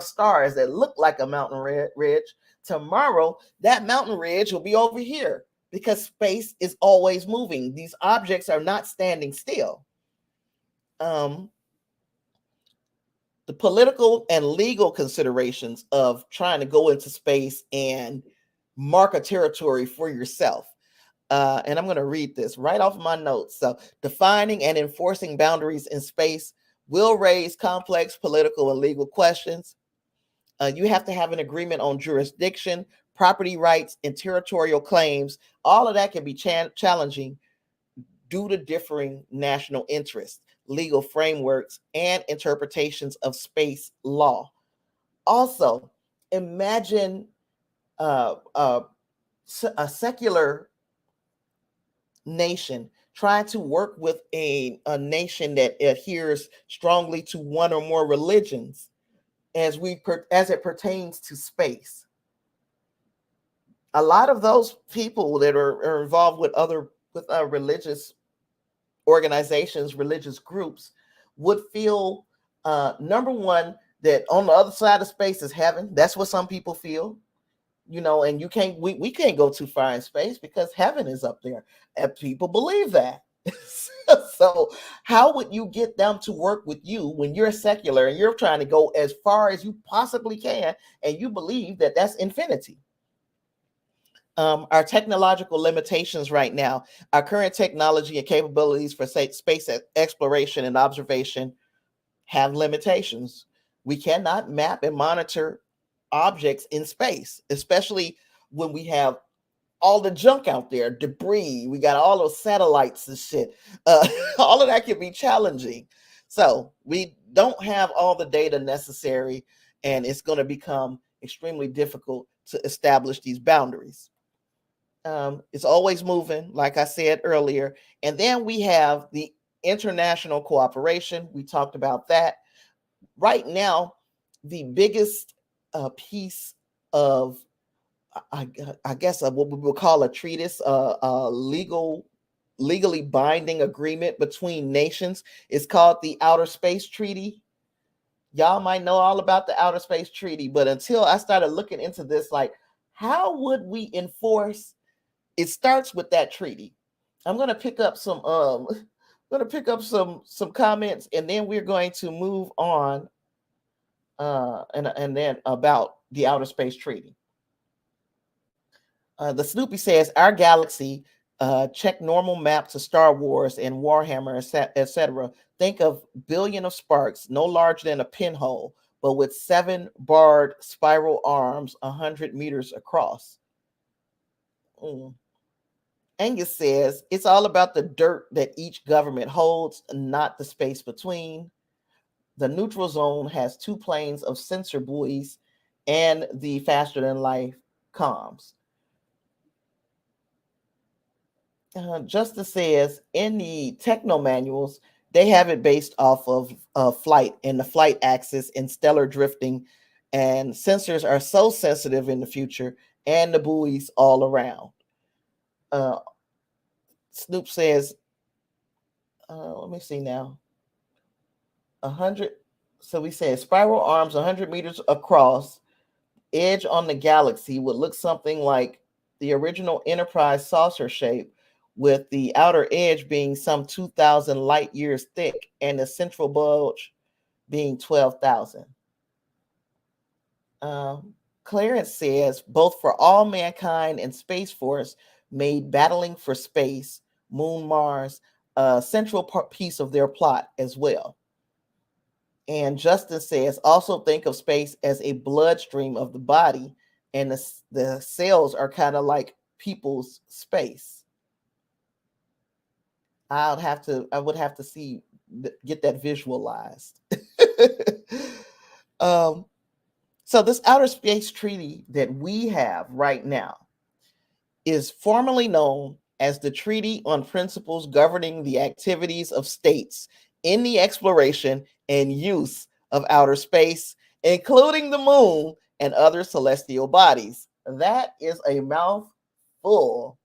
stars that look like a mountain ridge, Tomorrow, that mountain ridge will be over here because space is always moving. These objects are not standing still. The political and legal considerations of trying to go into space and mark a territory for yourself. And I'm going to read this right off my notes. So, defining and enforcing boundaries in space will raise complex political and legal questions. You have to have an agreement on jurisdiction, property rights, and territorial claims. All of that can be challenging due to differing national interests, legal frameworks, and interpretations of space law. Also, imagine a secular nation trying to work with a nation that adheres strongly to one or more religions as it pertains to space. A lot of those people that are involved with religious organizations, religious groups, would feel number one, that on the other side of space is heaven. That's what some people feel. And we can't go too far in space because heaven is up there, and people believe that. So how would you get them to work with you when you're secular and you're trying to go as far as you possibly can, and you believe that that's infinity? Our technological limitations right now, our current technology and capabilities for space exploration and observation have limitations. We cannot map and monitor objects in space, especially when we have all the junk out there, debris. We got all those satellites and shit. All of that can be challenging. So we don't have all the data necessary, and it's going to become extremely difficult to establish these boundaries. It's always moving, like I said earlier. And then we have the international cooperation. We talked about that. Right now, the biggest piece of, I guess, what we would call a treatise, a legally binding agreement between nations is called the Outer Space Treaty. Y'all might know all about the Outer Space Treaty, but until I started looking into this, like, how would we enforce? It starts with that treaty. I'm going to pick up some some comments, and then we're going to move on and then about the Outer Space Treaty. The Snoopy says, our galaxy, check normal map to Star Wars and Warhammer, etc. Think of billion of sparks, no larger than a pinhole, but with 7 barred spiral arms, 100 meters across. Angus says, it's all about the dirt that each government holds, not the space between. The neutral zone has 2 planes of sensor buoys and the faster than light comms. Justice says, in the techno manuals, they have it based off of flight and the flight axis and stellar drifting, and sensors are so sensitive in the future, and the buoys all around. Snoop says, let me see now. 100. So we said spiral arms, 100 meters across, edge on the galaxy would look something like the original Enterprise saucer shape, with the outer edge being some 2,000 light years thick and the central bulge being 12,000. Clarence says, both For All Mankind and Space Force made battling for space, Moon, Mars, a central piece of their plot as well. And Justin says, also think of space as a bloodstream of the body, and the cells are kind of like people's space. I would have to get that visualized. So this Outer Space Treaty that we have right now is formally known as the Treaty on Principles Governing the Activities of States in the Exploration and Use of Outer Space, including the Moon and other celestial bodies. That is a mouthful.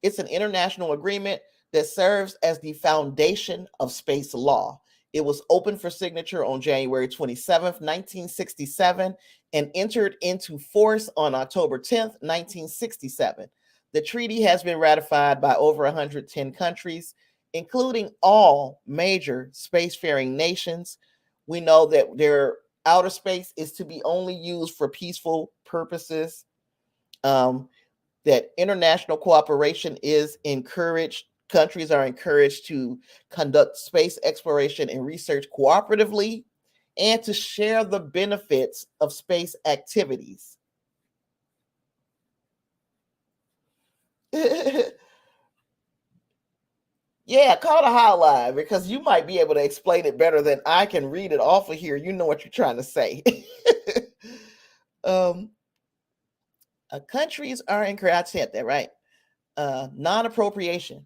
It's an international agreement that serves as the foundation of space law. It was open for signature on January 27th, 1967, and entered into force on October 10th, 1967. The treaty has been ratified by over 110 countries, including all major spacefaring nations. We know that their outer space is to be only used for peaceful purposes, that international cooperation is encouraged. Countries are encouraged to conduct space exploration and research cooperatively and to share the benefits of space activities. Yeah, call the hotline because you might be able to explain it better than I can read it off of here. You know what you're trying to say. um, Countries are encouraged. I said that right. Non-appropriation.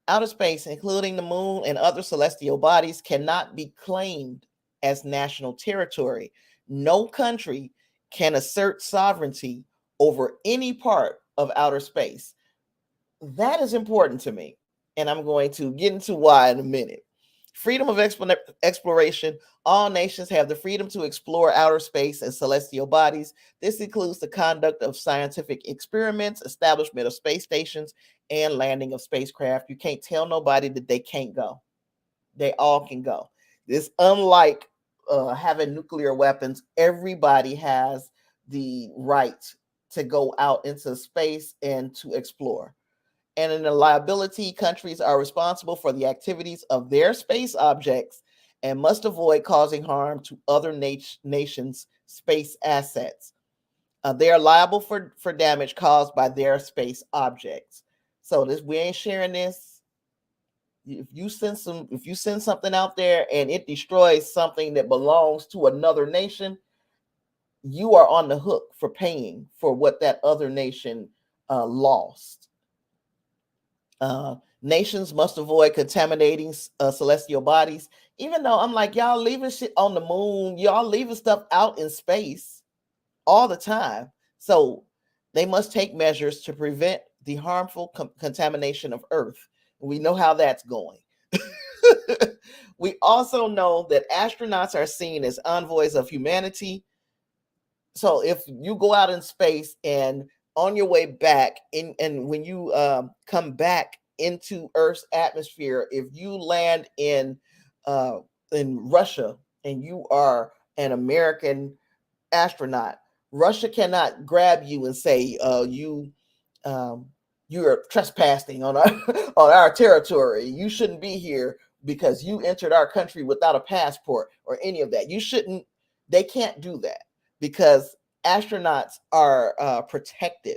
Outer space, including the moon and other celestial bodies, cannot be claimed as national territory. No country can assert sovereignty over any part of outer space. That is important to me, and I'm going to get into why in a minute. Freedom of exploration. All nations have the freedom to explore outer space and celestial bodies. This includes the conduct of scientific experiments, establishment of space stations, and landing of spacecraft. You can't tell nobody that they can't go. They all can go. This, unlike having nuclear weapons, everybody has the right to go out into space and to explore. And in the liability, countries are responsible for the activities of their space objects and must avoid causing harm to other nations' space assets. They are liable for damage caused by their space objects. So this, we ain't sharing this. If you send something out there and it destroys something that belongs to another nation, you are on the hook for paying for what that other nation lost. Nations must avoid contaminating celestial bodies. Even though I'm like, y'all leaving shit on the moon, y'all leaving stuff out in space all the time. So they must take measures to prevent the harmful contamination of Earth. We know how that's going. We also know that astronauts are seen as envoys of humanity. So if you go out in space and on your way back and when you come back into Earth's atmosphere, if you land in Russia and you are an American astronaut, Russia cannot grab you and say you're trespassing on our on our territory. You shouldn't be here because you entered our country without a passport or any of that. You shouldn't. They can't do that because astronauts are protected.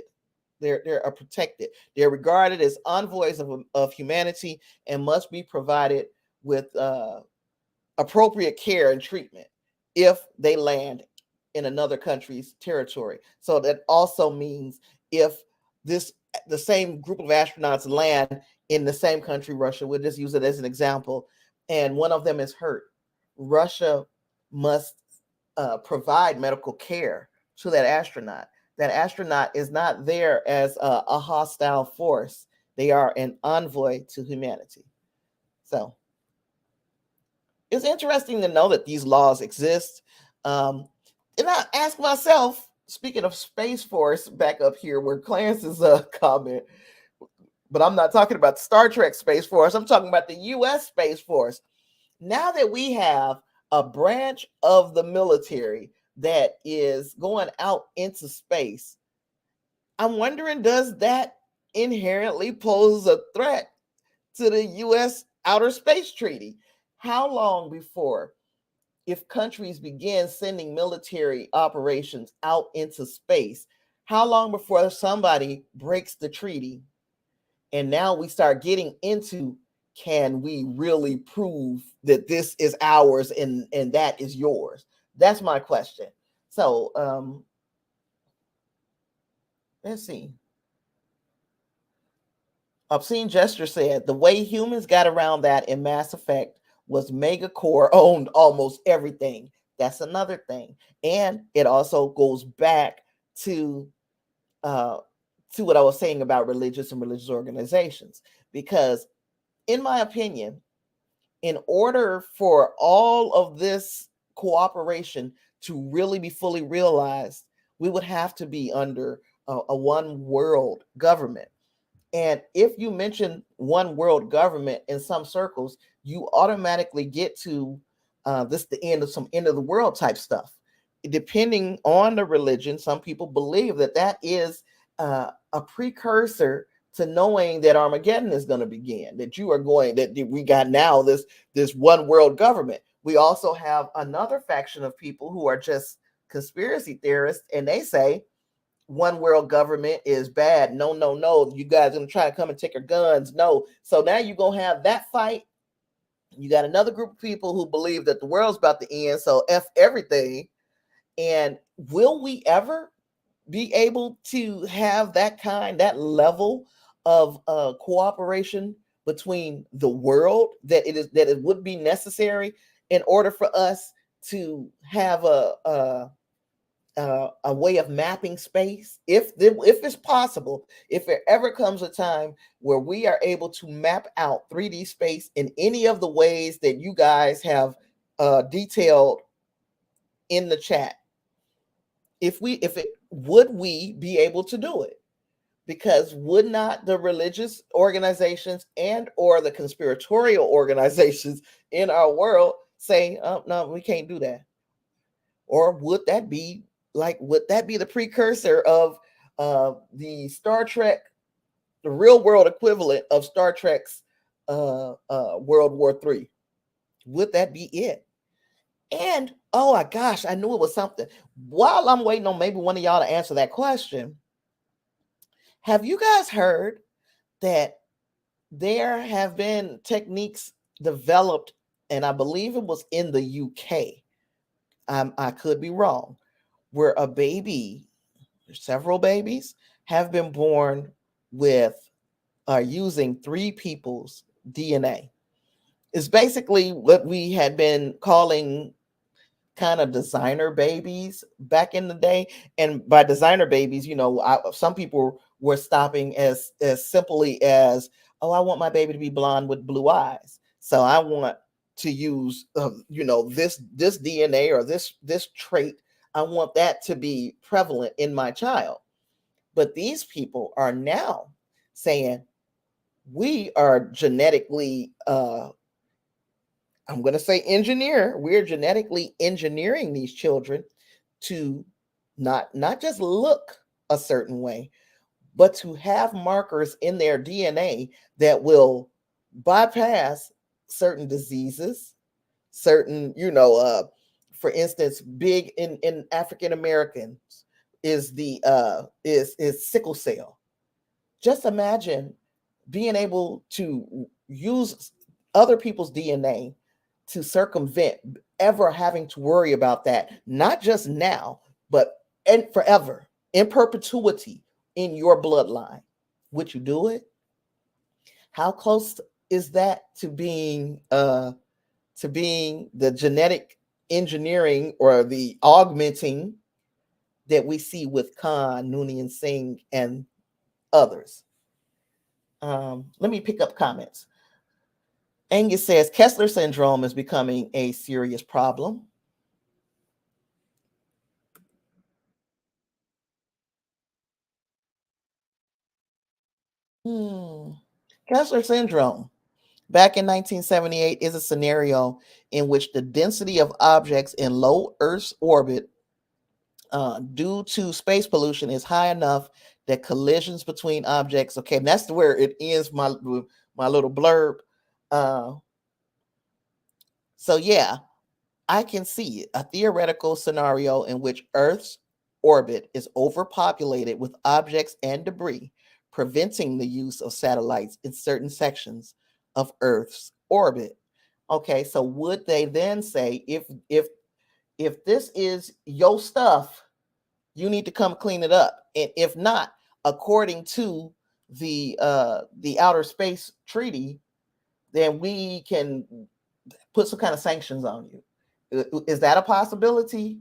They're protected. They're regarded as envoys of humanity and must be provided with appropriate care and treatment if they land in another country's territory. So that also means if the same group of astronauts land in the same country, Russia, we'll just use it as an example, and one of them is hurt, Russia must provide medical care to that astronaut. That astronaut is not there as a hostile force. They are an envoy to humanity. So it's interesting to know that these laws exist. And I ask myself, speaking of Space Force, back up here where Clarence's comment, but I'm not talking about the Star Trek Space Force. I'm talking about the U.S. Space Force. Now that we have a branch of the military that is going out into space, I'm wondering, does that inherently pose a threat to the U.S. Outer Space Treaty? How long before, if countries begin sending military operations out into space, how long before somebody breaks the treaty? And now we start getting into, can we really prove that this is ours and that is yours? That's my question. So let's see. Obscene Gesture said the way humans got around that in Mass Effect was Megacore owned almost everything. That's another thing. And it also goes back to what I was saying about religious and religious organizations. Because in my opinion, In order for all of this cooperation to really be fully realized, we would have to be under a one world government. And if you mention one world government in some circles, you automatically get to this the end of some end of the world type stuff. Depending on the religion, some people believe that that is a precursor to knowing that Armageddon is going to begin. That you are going that we got now this one world government. We also have another faction of people who are just conspiracy theorists, and they say one world government is bad. No, no, no. You guys are gonna try to come and take our guns. No. So now you're gonna have that fight. You got another group of people who believe that the world's about to end. So F everything. And will we ever be able to have that level of cooperation between the world that it would be necessary in order for us to have a way of mapping space, if it's possible, if there ever comes a time where we are able to map out 3D space in any of the ways that you guys have detailed in the chat, if it would we be able to do it? Because would not the religious organizations and or the conspiratorial organizations in our world say, oh no, we can't do that? Or would that be the precursor of the Star Trek, the real world equivalent of Star Trek's World War III? Would that be it? And oh my gosh, I knew it was something. While I'm waiting on maybe one of y'all to answer that question, have you guys heard that there have been techniques developed, and I believe it was in the UK, I could be wrong, where a baby, several babies, have been born with using three people's DNA. It's basically what we had been calling kind of designer babies back in the day. And by designer babies, some people were stopping as simply as, oh, I want my baby to be blonde with blue eyes. So I want to use, this DNA or this trait. I want that to be prevalent in my child. But these people are now saying we are genetically, I'm going to say engineer. We're genetically engineering these children to not just look a certain way, but to have markers in their DNA that will bypass certain diseases, certain, for instance, big in African Americans is the is sickle cell. Just imagine being able to use other people's DNA to circumvent ever having to worry about that, not just now, but and forever, in perpetuity in your bloodline. Would you do it? How close is that to being the genetic engineering or the augmenting that we see with Khan, Noonien Singh, and others? Let me pick up comments. Angus says Kessler syndrome is becoming a serious problem. Kessler syndrome, back in 1978, is a scenario in which the density of objects in low Earth's orbit due to space pollution is high enough that collisions between objects, okay, and that's where it ends my little blurb. So yeah, I can see a theoretical scenario in which Earth's orbit is overpopulated with objects and debris, preventing the use of satellites in certain sections of Earth's orbit. Okay, so would they then say, if this is your stuff, you need to come clean it up, and if not, according to the outer space treaty, then we can put some kind of sanctions on you. Is that a possibility?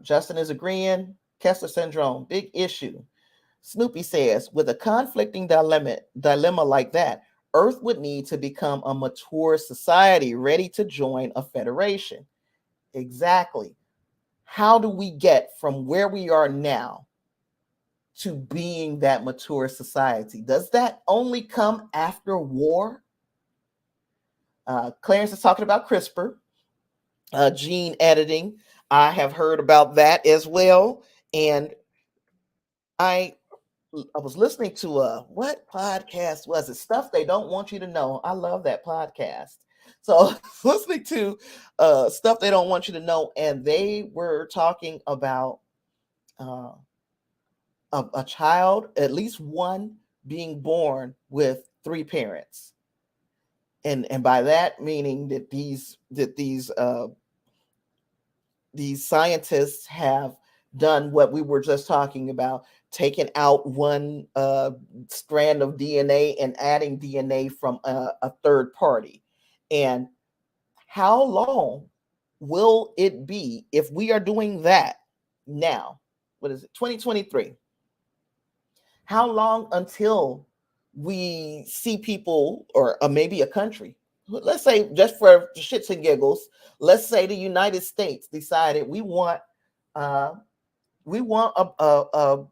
Justin is agreeing. Kessler syndrome, big issue. Snoopy says, with a conflicting dilemma like that, Earth would need to become a mature society ready to join a federation. Exactly. How do we get from where we are now to being that mature society? Does that only come after war? Clarence is talking about CRISPR, gene editing. I have heard about that as well. And I was listening to what podcast was it? Stuff They Don't Want You to Know. I love that podcast. So listening to Stuff They Don't Want You to Know, and they were talking about uh, a child, at least one, being born with three parents, and by that meaning that these scientists have done what we were just talking about, taken out one strand of DNA and adding DNA from a third party. And how long will it be if we are doing that now? What is it, 2023? How long until we see people, or maybe a country, let's say, just for shits and giggles, let's say the United States decided uh, we want a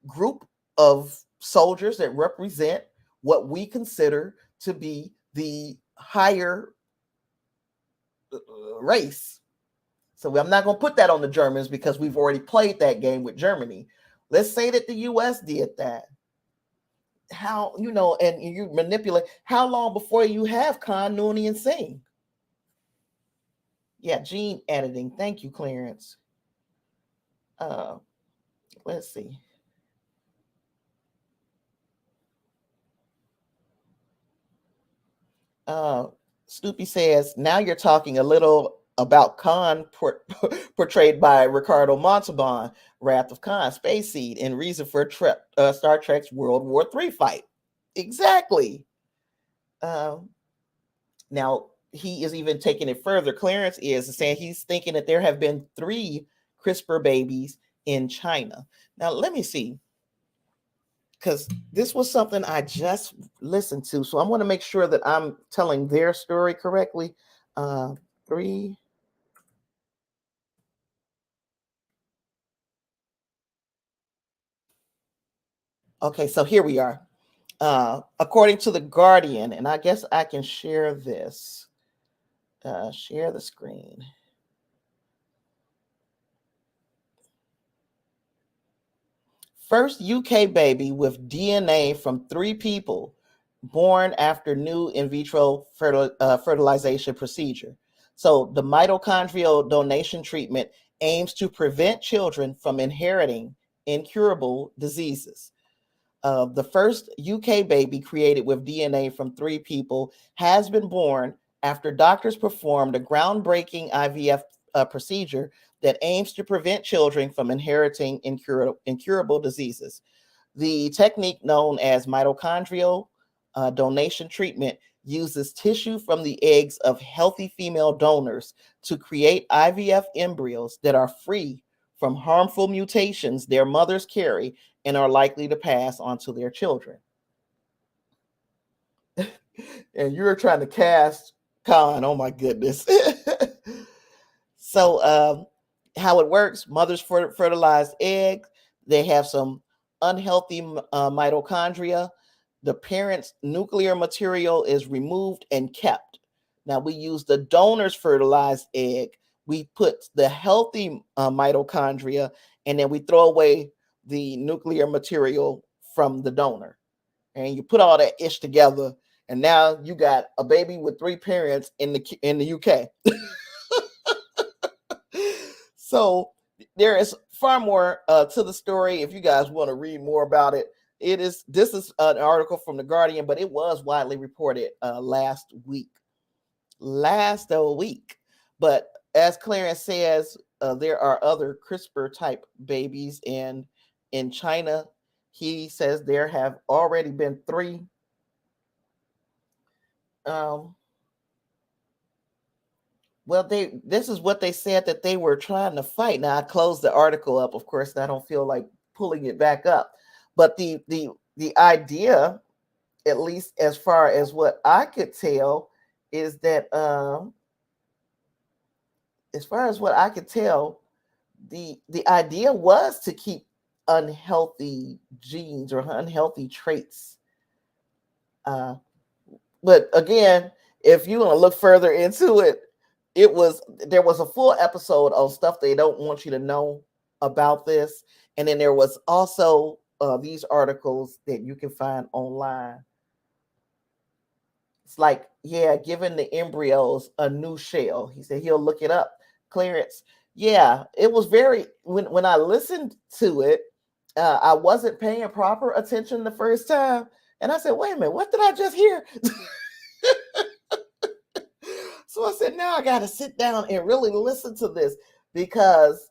group of soldiers that represent what we consider to be the higher race. So I'm not going to put that on the Germans because we've already played that game with Germany. Let's say that the US did that. How, and you manipulate, how long before you have Khan, Nooney, and Singh? Yeah, gene editing. Thank you, Clarence. Let's see. Stoopy says, now you're talking a little about Khan portrayed by Ricardo Montalban, Wrath of Khan, Space Seed, and reason for Star Trek's World War III fight. Exactly. Now, he is even taking it further. Clarence is saying he's thinking that there have been 3 CRISPR babies in China. Now, let me see, because this was something I just listened to. So I want to make sure that I'm telling their story correctly. 3. Okay, so here we are. According to The Guardian, and I guess I can share this. Share the screen. First UK baby with DNA from 3 people born after new in vitro fertilization procedure. So the mitochondrial donation treatment aims to prevent children from inheriting incurable diseases. The first UK baby created with DNA from 3 people has been born after doctors performed a groundbreaking IVF procedure that aims to prevent children from inheriting incurable diseases. The technique, known as mitochondrial donation treatment, uses tissue from the eggs of healthy female donors to create IVF embryos that are free from harmful mutations their mothers carry and are likely to pass on to their children. And you're trying to cast Khan. Oh my goodness. So how it works, mothers fertilize eggs. They have some unhealthy mitochondria. The parent's nuclear material is removed and kept. Now we use the donor's fertilized egg. We put the healthy mitochondria, and then we throw away the nuclear material from the donor. And you put all that ish together, and now you got a baby with 3 parents in the UK. So there is far more to the story. If you guys want to read more about it, this is an article from The Guardian, but it was widely reported last week. But as Clarence says, there are other CRISPR type babies in China. He says there have already been 3. Well, this is what they said that they were trying to fight. Now I closed the article up. Of course, I don't feel like pulling it back up. But the idea at least as far as what I could tell, is that as far as what I could tell, the idea was to keep unhealthy genes or unhealthy traits. Uh, but again, if you want to look further into it, there was a full episode on stuff they don't want you to know about this, and then there was also these articles that you can find online. It's like, yeah, giving the embryos a new shell. He said he'll look it up. Clarence, yeah, it was very when I listened to it, I wasn't paying proper attention the first time, and I said, wait a minute, what did I just hear? So I said, now I got to sit down and really listen to this, because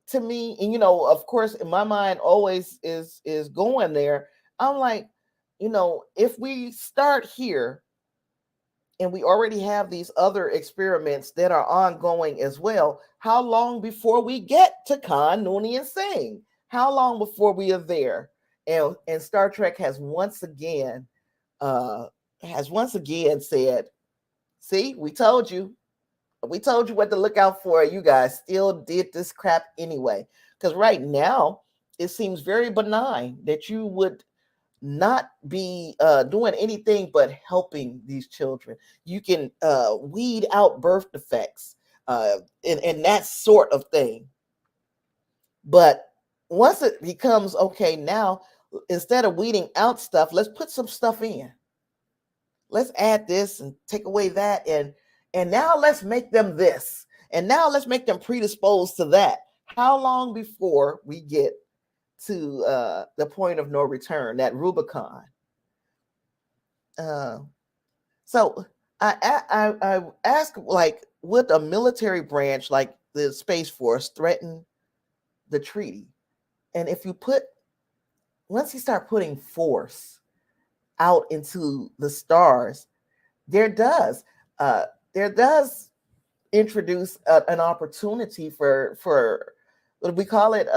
to me, and of course, in my mind always is going there. I'm like, if we start here and we already have these other experiments that are ongoing as well, how long before we get to Khan, Nooney, and Singh? How long before we are there? And Star Trek has once again said, see, we told you what to look out for. You guys still did this crap anyway. Because right now, it seems very benign that you would not be doing anything but helping these children. You can weed out birth defects and that sort of thing. But once it becomes, okay, now instead of weeding out stuff, let's put some stuff in. Let's add this and take away that, and now let's make them this, and now let's make them predisposed to that. How long before we get to the point of no return, that Rubicon? So I ask, like, would a military branch like the Space Force threaten the treaty? And if you once you start putting force out into the stars, there does introduce an opportunity for what we call it.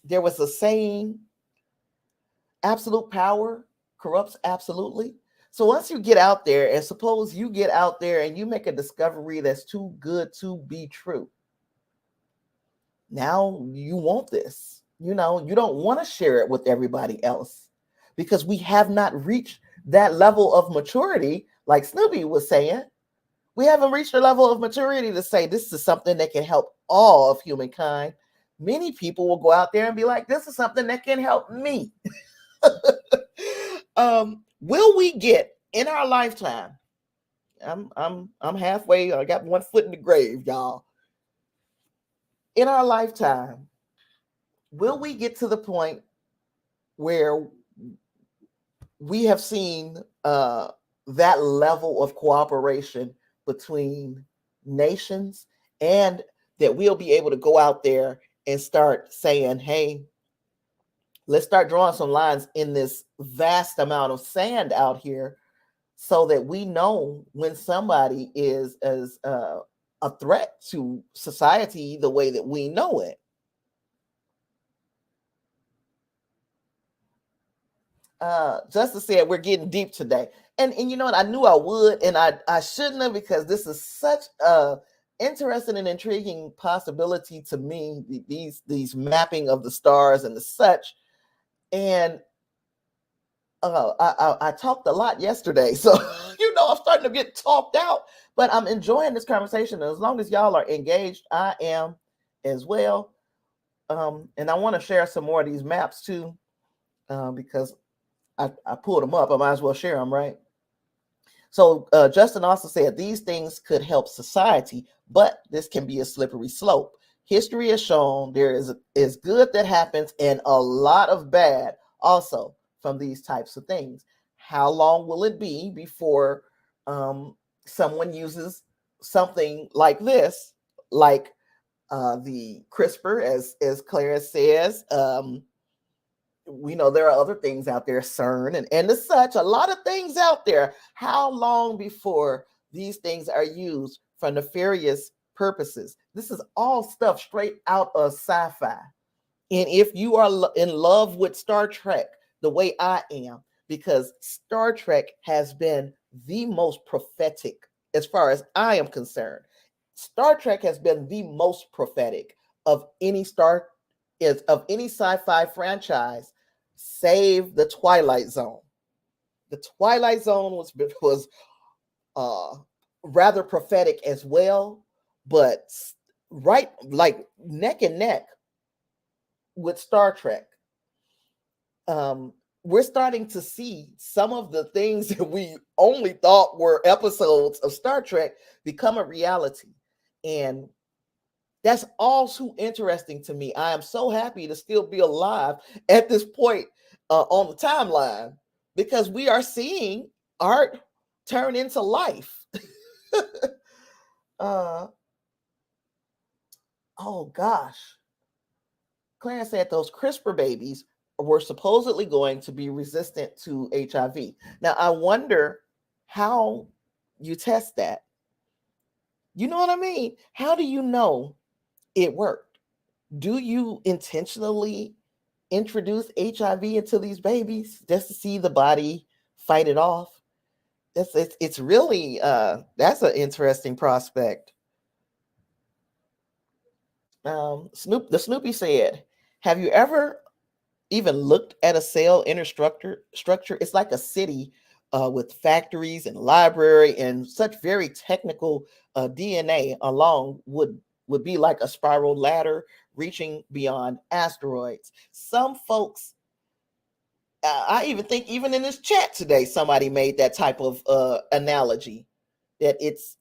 There was a saying, absolute power corrupts absolutely. So once you get out there, and suppose you get out there and you make a discovery that's too good to be true, now you want this. You don't want to share it with everybody else, because we have not reached that level of maturity. Like Snoopy was saying, we haven't reached a level of maturity to say this is something that can help all of humankind. Many people will go out there and be like, this is something that can help me. Will we get in our lifetime? I'm halfway. I got one foot in the grave, y'all. In our lifetime, will we get to the point where we have seen that level of cooperation between nations, and that we'll be able to go out there and start saying, hey, let's start drawing some lines in this vast amount of sand out here, so that we know when somebody is as a threat to society the way that we know it. Justice said we're getting deep today. And you know what? I knew I would, and I shouldn't have, because this is such a interesting and intriguing possibility to me, these mapping of the stars and the such. And I talked a lot yesterday, so I'm starting to get talked out, but I'm enjoying this conversation. And as long as y'all are engaged, I am as well. And I want to share some more of these maps too, because I pulled them up. I might as well share them, right? So Justin also said these things could help society, but this can be a slippery slope. History has shown there is good that happens and a lot of bad also from these types of things. How long will it be before someone uses something like this, like the CRISPR, as Clara says? We know there are other things out there, CERN and the such, a lot of things out there. How long before these things are used for nefarious purposes? This is all stuff straight out of sci-fi. And if you are in love with Star Trek the way I am, because Star Trek has been the most prophetic, as far as I am concerned. Star Trek has been the most prophetic of any sci-fi franchise, save the Twilight Zone. The Twilight Zone was uh, rather prophetic as well, but right, like neck and neck with Star Trek. We're starting to see some of the things that we only thought were episodes of Star Trek become a reality. And that's all too interesting to me. I am so happy to still be alive at this point on the timeline, because we are seeing art turn into life. Oh gosh. Clarence said those CRISPR babies were supposedly going to be resistant to HIV. Now, I wonder how you test that. You know what I mean? How do you know it worked? Do you intentionally introduce HIV into these babies just to see the body fight it off? It's really that's an interesting prospect. The Snoopy said, "Have you ever even looked at a cell inner structure? It's like a city with factories and library and such very technical DNA along would be like a spiral ladder reaching beyond asteroids." Some folks, I even think, even in this chat today, somebody made that type of analogy, that it's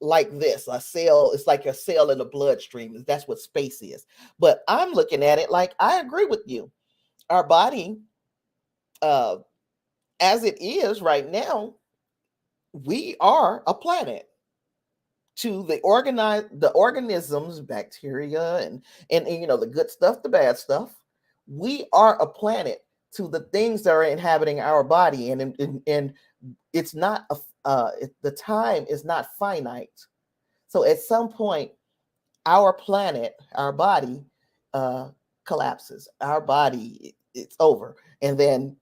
like this, a cell. It's like a cell in the bloodstream. That's what space is. But I'm looking at it like, I agree with you. Our body, as it is right now, we are a planet to the organisms, bacteria, and you know, the good stuff, the bad stuff. We are a planet to the things that are inhabiting our body, and it's not the time is not finite. So at some point, our planet, our body, collapses. Our body, it's over, and then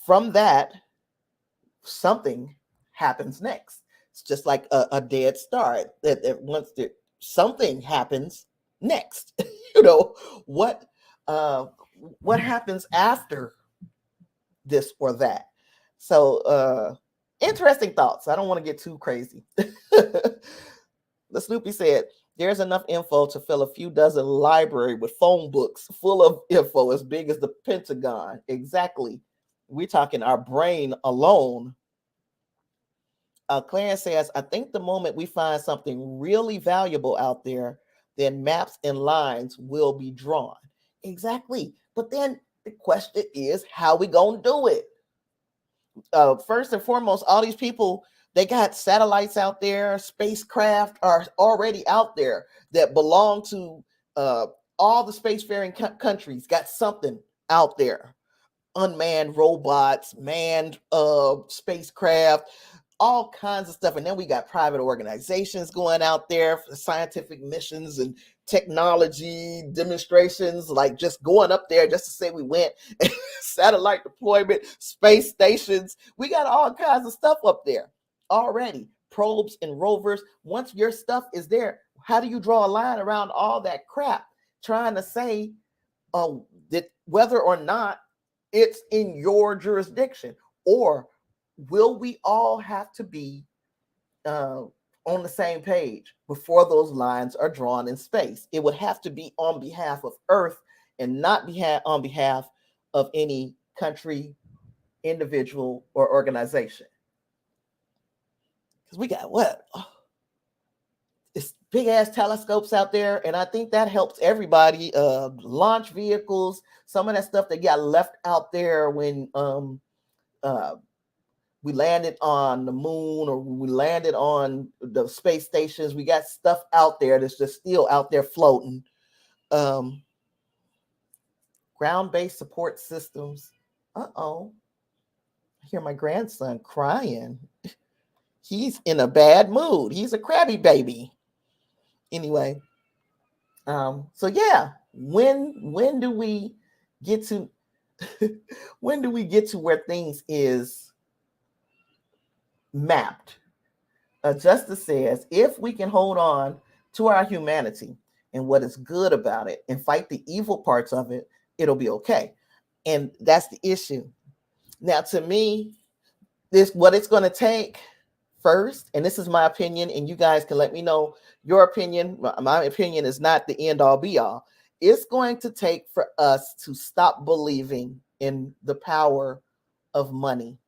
from that, something happens next. It's just like a dead star. That once something happens next, you know what happens after this or that. So interesting thoughts. I don't want to get too crazy. The Snoopy said, "There's enough info to fill a few dozen library with phone books full of info as big as the Pentagon." Exactly. We're talking our brain alone. Clarence says, "I think the moment we find something really valuable out there, then maps and lines will be drawn." Exactly. But then the question is, how we gonna do it? First and foremost, all these people, they got satellites out there, spacecraft are already out there that belong to all the spacefaring countries, got something out there. Unmanned robots, manned spacecraft, all kinds of stuff. And then we got private organizations going out there for scientific missions and technology demonstrations, like just going up there just to say we went. Satellite deployment, space stations. We got all kinds of stuff up there already. Probes and rovers. Once your stuff is there, how do you draw a line around all that crap? Trying to say that whether or not it's in your jurisdiction, or will we all have to be on the same page before those lines are drawn in space? It would have to be on behalf of Earth and not on behalf of any country, individual, or organization. Because we got what? It's big ass telescopes out there, and I think that helps everybody. Launch vehicles, some of that stuff that got left out there when we landed on the moon, or we landed on the space stations. We got stuff out there that's just still out there floating. Ground-based support systems. Uh-oh. I hear my grandson crying. He's in a bad mood. He's a crabby baby. Anyway, so yeah, when do we get to when do we get to where things is mapped? Justice says, if we can hold on to our humanity and what is good about it and fight the evil parts of it, it'll be okay. And that's the issue. Now, to me, this what it's going to take first, and this is my opinion, and you guys can let me know your opinion. My opinion is not the end all be all. It's going to take for us to stop believing in the power of money.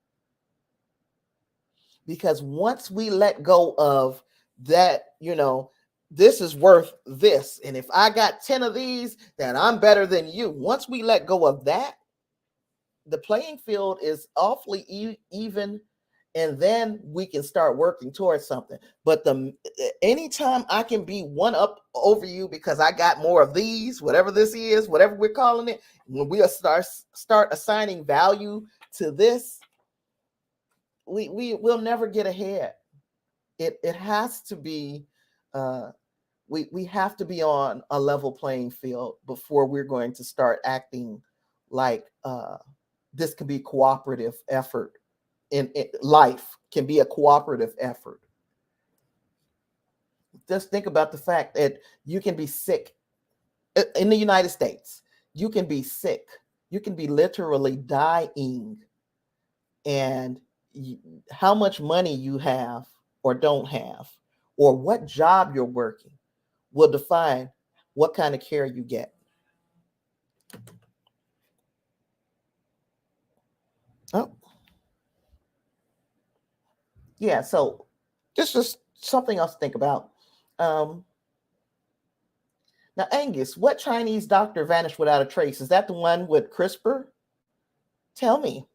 Because once we let go of that, this is worth this. And if I got 10 of these, then I'm better than you. Once we let go of that, the playing field is awfully even, and then we can start working towards something. But anytime I can be one up over you because I got more of these, whatever this is, whatever we're calling it, when we start assigning value to this, we will never get ahead. It has to be we have to be on a level playing field before we're going to start acting like this can be cooperative effort. In life can be a cooperative effort. Just think about the fact that you can be sick in the United States. You can be sick. You can be literally dying, and how much money you have or don't have, or what job you're working, will define what kind of care you get. Oh, yeah. So just something else to think about. Now, Angus, what Chinese doctor vanished without a trace? Is that the one with CRISPR? Tell me.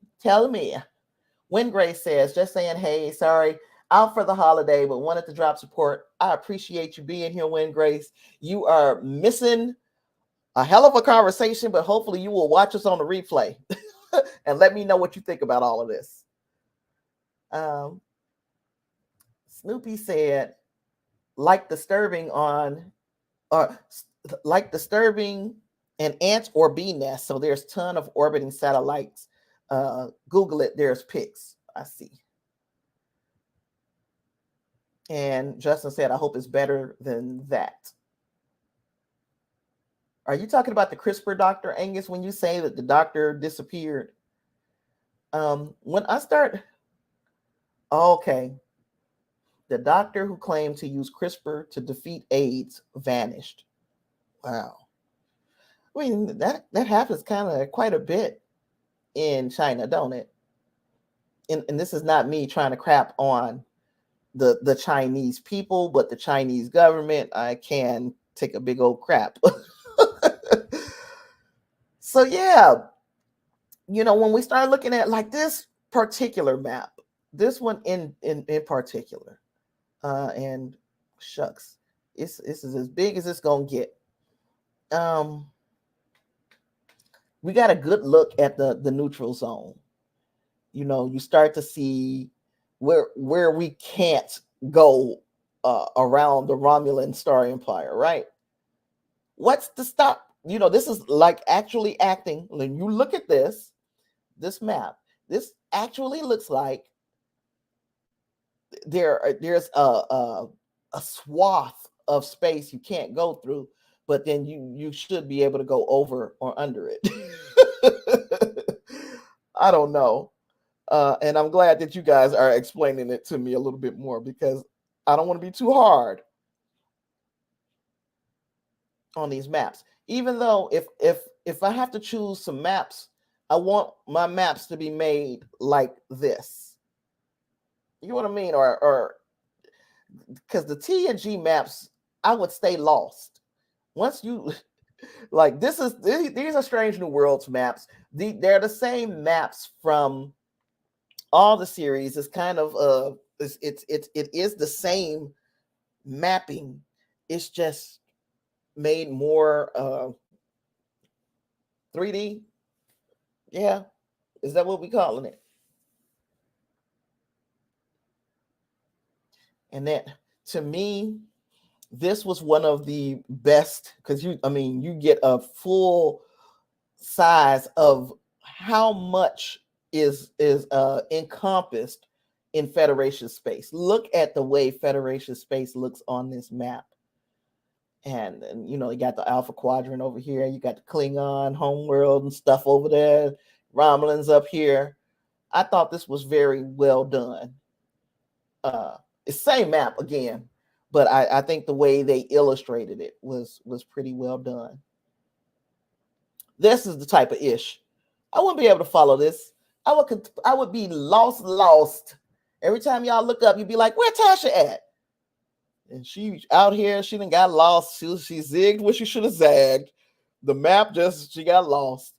Wingray says, just saying, hey, sorry, out for the holiday, but wanted to drop support. I appreciate you being here, Wingray. You are missing a hell of a conversation, but hopefully you will watch us on the replay and let me know what you think about all of this. Snoopy said, like disturbing an ant or bee nest. So there's a ton of orbiting satellites. Google it. There's pics. I see. And Justin said, I hope it's better than that. Are you talking about the CRISPR doctor, Angus, when you say that the doctor disappeared? When I start, okay. The doctor who claimed to use CRISPR to defeat AIDS vanished. Wow. I mean, that happens kind of quite a bit in China, don't it? And this is not me trying to crap on the Chinese people, but the Chinese government, I can take a big old crap. So yeah, when we start looking at like this particular map, this one in particular, and shucks, this is as big as it's gonna get. We got a good look at the neutral zone. You start to see where we can't go around the Romulan Star Empire, right? What's to stop? This is like actually acting. When you look at this map, this actually looks like there's a swath of space you can't go through, but then you should be able to go over or under it. I don't know. And I'm glad that you guys are explaining it to me a little bit more, because I don't want to be too hard on these maps. Even though if I have to choose some maps, I want my maps to be made like this. You know what I mean? Or because the T and G maps, I would stay lost. Once you like these are Strange New Worlds maps. They're the same maps from all the series. It's kind of it is the same mapping. It's just made more 3D. Yeah, is that what we calling it? And that, to me, this was one of the best, because you get a full size of how much is encompassed in Federation space. Look at the way Federation space looks on this map. And you know, you got the Alpha Quadrant over here, you got the Klingon homeworld and stuff over there, Romulans up here. I thought this was very well done. It's same map again, but I think the way they illustrated it was pretty well done. This is the type of ish. I wouldn't be able to follow this. I would be lost. Every time y'all look up, you'd be like, where Tasha at? And she out here, she done got lost. She zigged where she should have zagged. The map she got lost.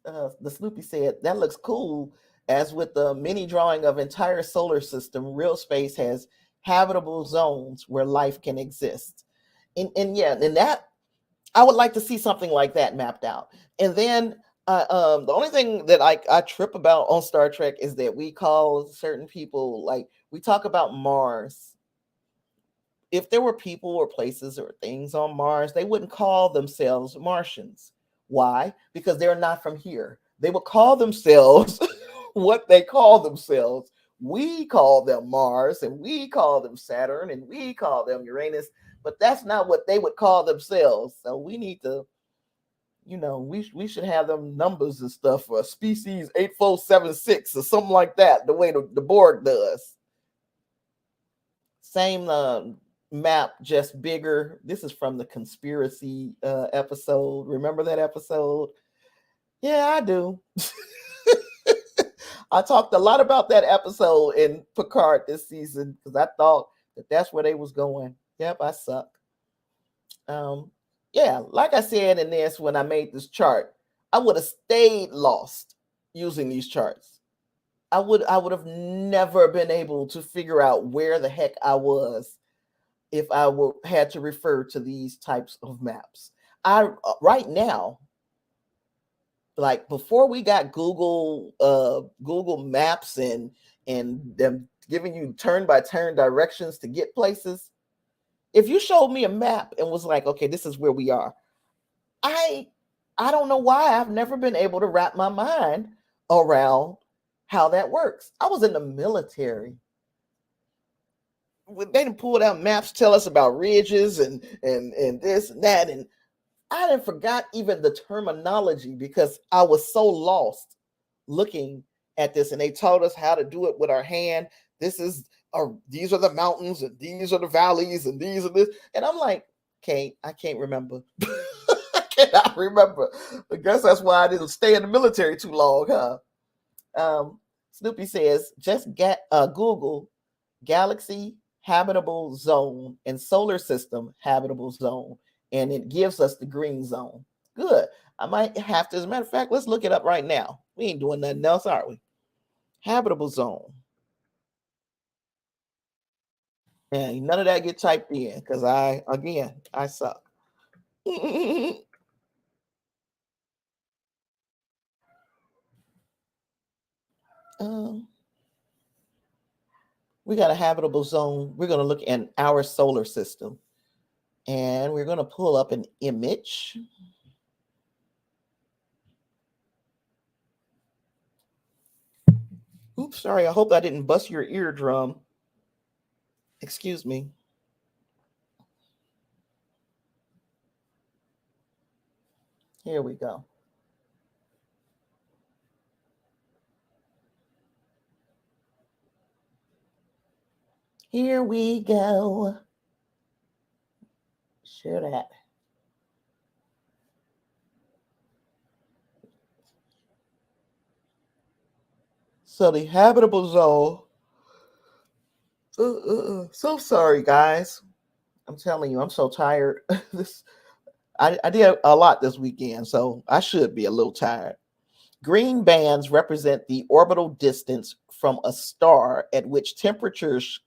The Snoopy said, that looks cool. As with the mini drawing of entire solar system, real space has habitable zones where life can exist. And yeah, and that I would like to see something like that mapped out. And then the only thing that I trip about on Star Trek is that we call certain people, like we talk about Mars. If there were people or places or things on Mars, they wouldn't call themselves Martians. Why? Because they're not from here. They would call themselves what they call themselves. We call them Mars, and we call them Saturn, and we call them Uranus, but that's not what they would call themselves. So we need to, you know, we should have them numbers and stuff for species 8476 or something like that, the way the Borg does. Same map, just bigger. This is from the conspiracy episode. Remember that episode? Yeah, I do. I talked a lot about that episode in Picard this season because I thought that's where they was going. Yep, I suck. Yeah, like I said in this when I made this chart, I would have stayed lost using these charts. I would have never been able to figure out where the heck I was if I had to refer to these types of maps. Right now, like before we got Google Maps and them giving you turn by turn directions to get places, if you showed me a map and was like, okay, this is where we are, I don't know why I've never been able to wrap my mind around how that works. I was in the military. They didn't pull out maps, tell us about ridges and this and that, and I didn't forgot even the terminology because I was so lost looking at this, and they taught us how to do it with our hand. These are the mountains, and these are the valleys, and these are this, and I'm like, okay, I can't remember. I cannot remember. I guess that's why I didn't stay in the military too long, huh? Snoopy says, just get Google galaxy habitable zone and solar system habitable zone, and it gives us the green zone. Good. I might have to, as a matter of fact, let's look it up right now. We ain't doing nothing else, are we? Habitable zone. And none of that get typed in because I suck. um, we got a habitable zone. We're going to look in our solar system, and we're going to pull up an image. Oops, sorry. I hope I didn't bust your eardrum. Excuse me. Here we go. Here we go. Share that. So the habitable zone. So sorry, guys. I'm telling you, I'm so tired. I did a lot this weekend, so I should be a little tired. Green bands represent the orbital distance from a star at which temperatures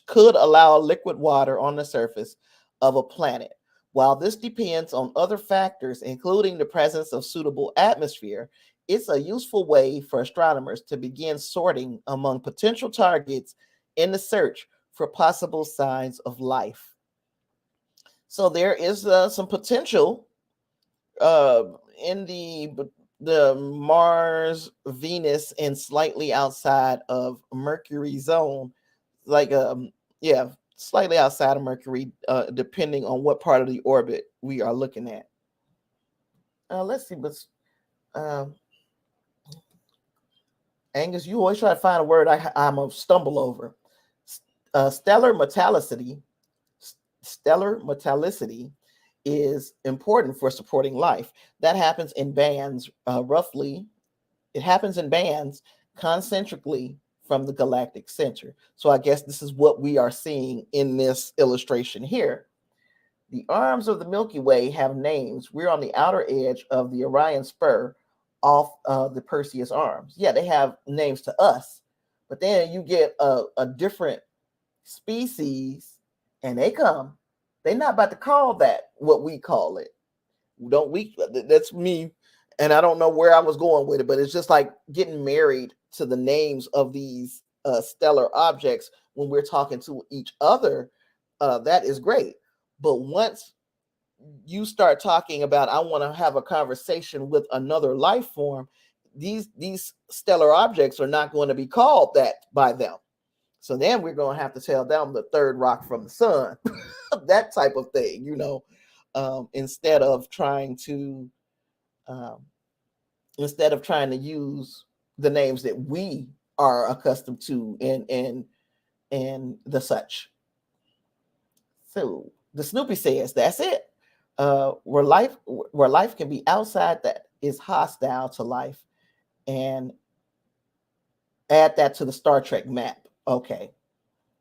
could allow liquid water on the surface of a planet. While this depends on other factors, including the presence of suitable atmosphere, it's a useful way for astronomers to begin sorting among potential targets in the search for possible signs of life. So there is some potential in the Mars, Venus, and slightly outside of Mercury zone, like yeah, slightly outside of Mercury, depending on what part of the orbit we are looking at. Let's see what's Angus. You always try to find a word I'm a stumble over. Stellar metallicity. Stellar metallicity is important for supporting life. That happens in bands, roughly. It happens in bands concentrically from the galactic center. So I guess this is what we are seeing in this illustration here. The arms of the Milky Way have names. We're on the outer edge of the Orion Spur off the Perseus arms. Yeah, they have names to us, but then you get a different species and they're not about to call that what we call it. Don't we? That's me. And I don't know where I was going with it, but it's just like getting married to the names of these stellar objects when we're talking to each other. That is great. But once you start talking about, I want to have a conversation with another life form, these stellar objects are not going to be called that by them. So then we're going to have to tell them the third rock from the sun, that type of thing, instead of trying to use the names that we are accustomed to and the such. So the Snoopy says that's it. Where life can be outside that is hostile to life, and add that to the Star Trek map. Okay.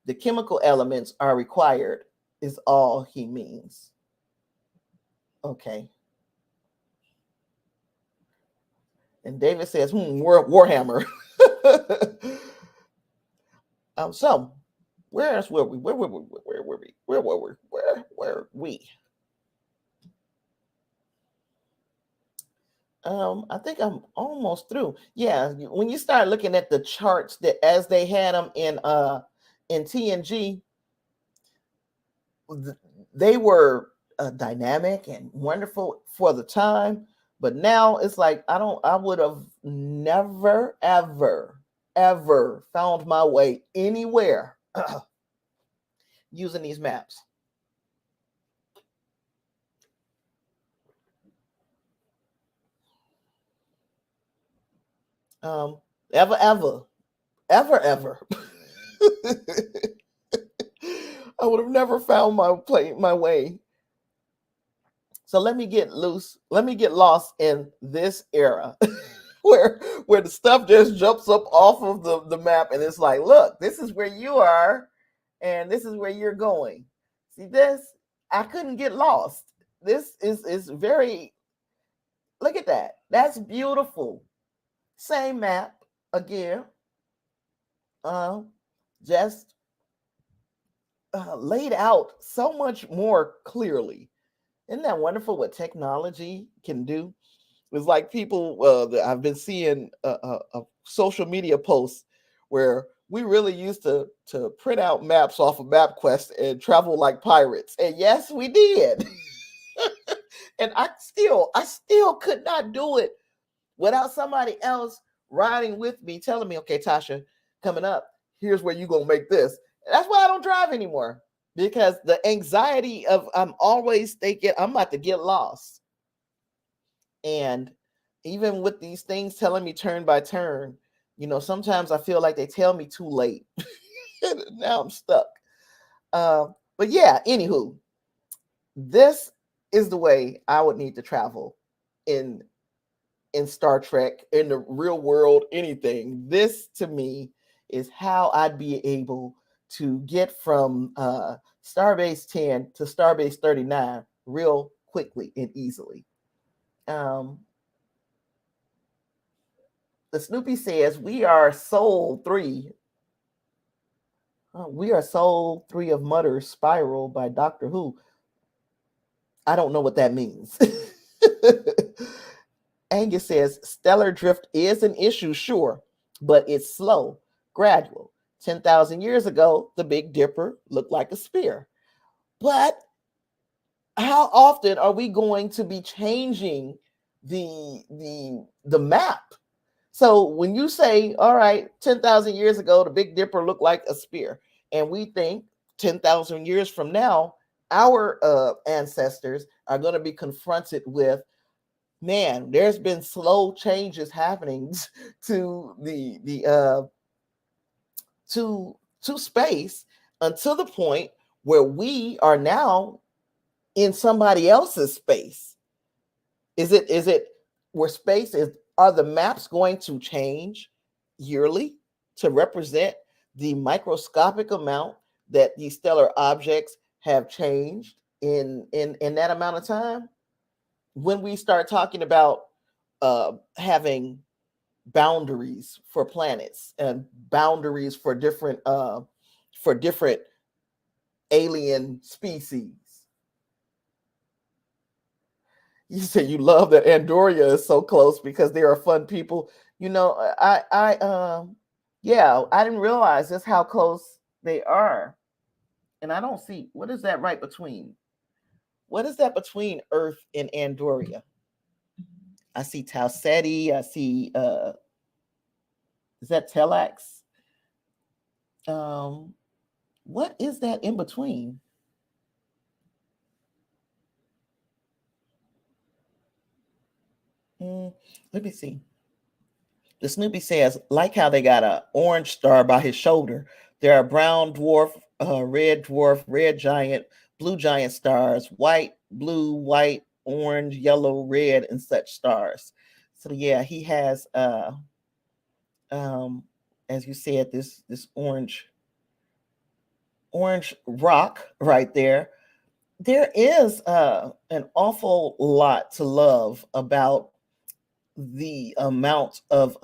The chemical elements are required is all he means. Okay. And David says, Warhammer. So where were we? Where were we? I think I'm almost through. Yeah, when you start looking at the charts that as they had them in TNG, they were dynamic and wonderful for the time, but now it's like I would have never ever found my way anywhere using these maps. Ever I would have never found my way. So let me get lost in this era where the stuff just jumps up off of the map and it's like, look, this is where you are and this is where you're going. See this? I couldn't get lost. This is very, look at that. That's beautiful. Same map again. Just laid out so much more clearly. Isn't that wonderful what technology can do? It's like people I've been seeing social media posts where we really used to print out maps off of MapQuest and travel like pirates. And yes, we did. And I still could not do it without somebody else riding with me, telling me, okay, Tasha, coming up, here's where you're going to make this. That's why I don't drive anymore, because the anxiety of I'm always thinking I'm about to get lost. And even with these things telling me turn by turn, sometimes I feel like they tell me too late. Now I'm stuck. But yeah, anywho, this is the way I would need to travel in Star Trek, in the real world, anything. This to me is how I'd be able to get from Starbase 10 to Starbase 39 real quickly and easily. The Snoopy says we are Soul 3. We are Soul 3 of Mutter's Spiral by Doctor Who. I don't know what that means. Angus says stellar drift is an issue, sure, but it's slow, gradual. 10,000 years ago, the Big Dipper looked like a spear. But how often are we going to be changing the map? So when you say, all right, 10,000 years ago, the Big Dipper looked like a spear, and we think 10,000 years from now, our ancestors are going to be confronted with, man, there's been slow changes happening to to space until the point where we are now in somebody else's space. Is it where space is? Are the maps going to change yearly to represent the microscopic amount that these stellar objects have changed in that amount of time? When we start talking about having boundaries for planets and boundaries for different alien species. You say you love that Andoria is so close because they are fun people. You know, yeah, I didn't realize just how close they are. And I don't see, what is that right between? What is that between Earth and Andoria? I see Tau Ceti, I see is that Telex? Um, what is that in between? Let me see. The Snoopy says, like how they got a orange star by his shoulder, there are brown dwarf, red giant, blue giant stars, white, blue, white, orange, yellow, red, and such stars. So yeah, he has um as you said, this orange rock right there. There is an awful lot to love about the amount of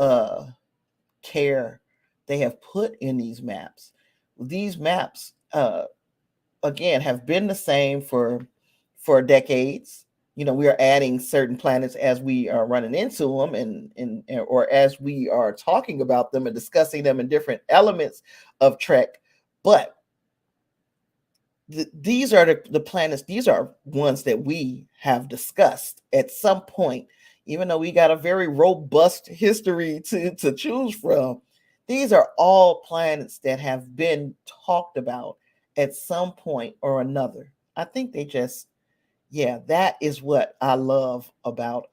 care they have put in these maps. These maps, again, have been the same for decades. You know, we are adding certain planets as we are running into them, and or as we are talking about them and discussing them in different elements of Trek. But these are the planets. These are ones that we have discussed at some point, even though we got a very robust history to choose from. These are all planets that have been talked about at some point or another. I think they just, yeah, that is what I love about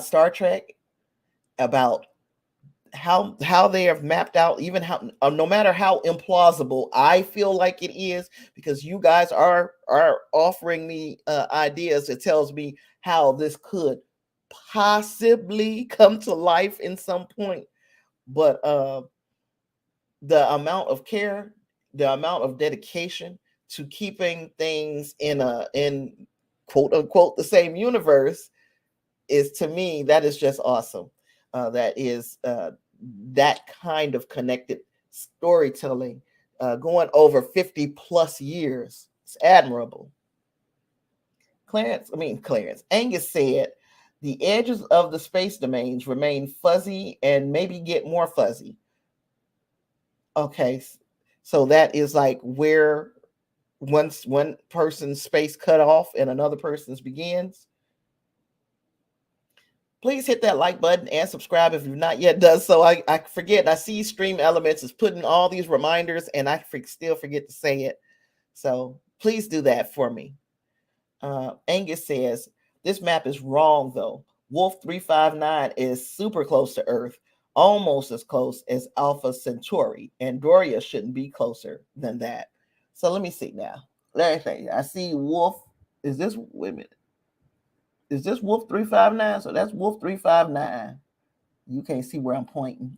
Star Trek, about how they have mapped out, even how, no matter how implausible I feel like it is, because you guys are offering me ideas that tells me how this could possibly come to life in some point. But the amount of care, the amount of dedication to keeping things in quote unquote the same universe is, to me, that is just awesome. That is that kind of connected storytelling going over 50 plus years. It's admirable. Clarence. Angus said the edges of the space domains remain fuzzy and maybe get more fuzzy. Okay, so that is like where once one person's space cut off and another person's begins. Please hit that like button and subscribe if you've not yet done so. I forget. I see Stream Elements is putting all these reminders, and I still forget to say it. So please do that for me. Angus says, this map is wrong, though. Wolf 359 is super close to Earth, almost as close as Alpha Centauri, and Doria shouldn't be closer than that. So let me see now. Let me see. I see Wolf. Is this, wait a minute. Is this Wolf 359? So that's Wolf 359. You can't see where I'm pointing.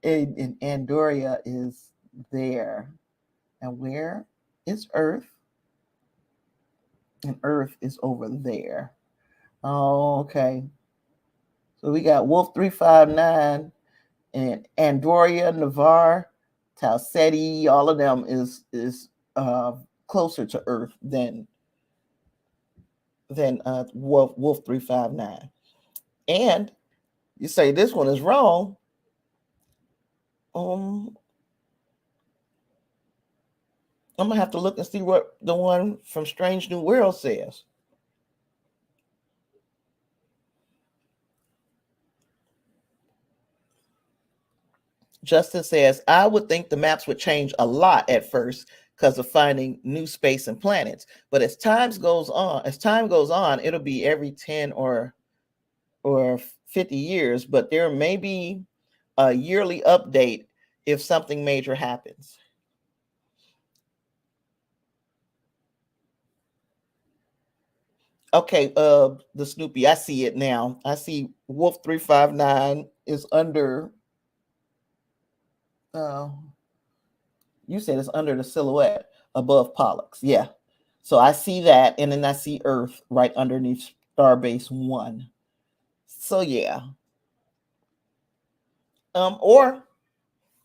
and Andoria is there. And where is Earth? And Earth is over there. Oh, okay. So we got Wolf 359 and Andoria, Navarre, Tau Ceti. All of them is closer to Earth than Wolf 359. And you say this one is wrong. I'm gonna have to look and see what the one from Strange New World says. Justin says, I would think the maps would change a lot at first because of finding new space and planets. But as time goes on, it'll be every 10 or 50 years, but there may be a yearly update if something major happens. Okay, the Snoopy, I see it now. I see Wolf 359 is under you said it's under the silhouette above Pollux. Yeah. So I see that, and then I see Earth right underneath Starbase 1. So yeah. Or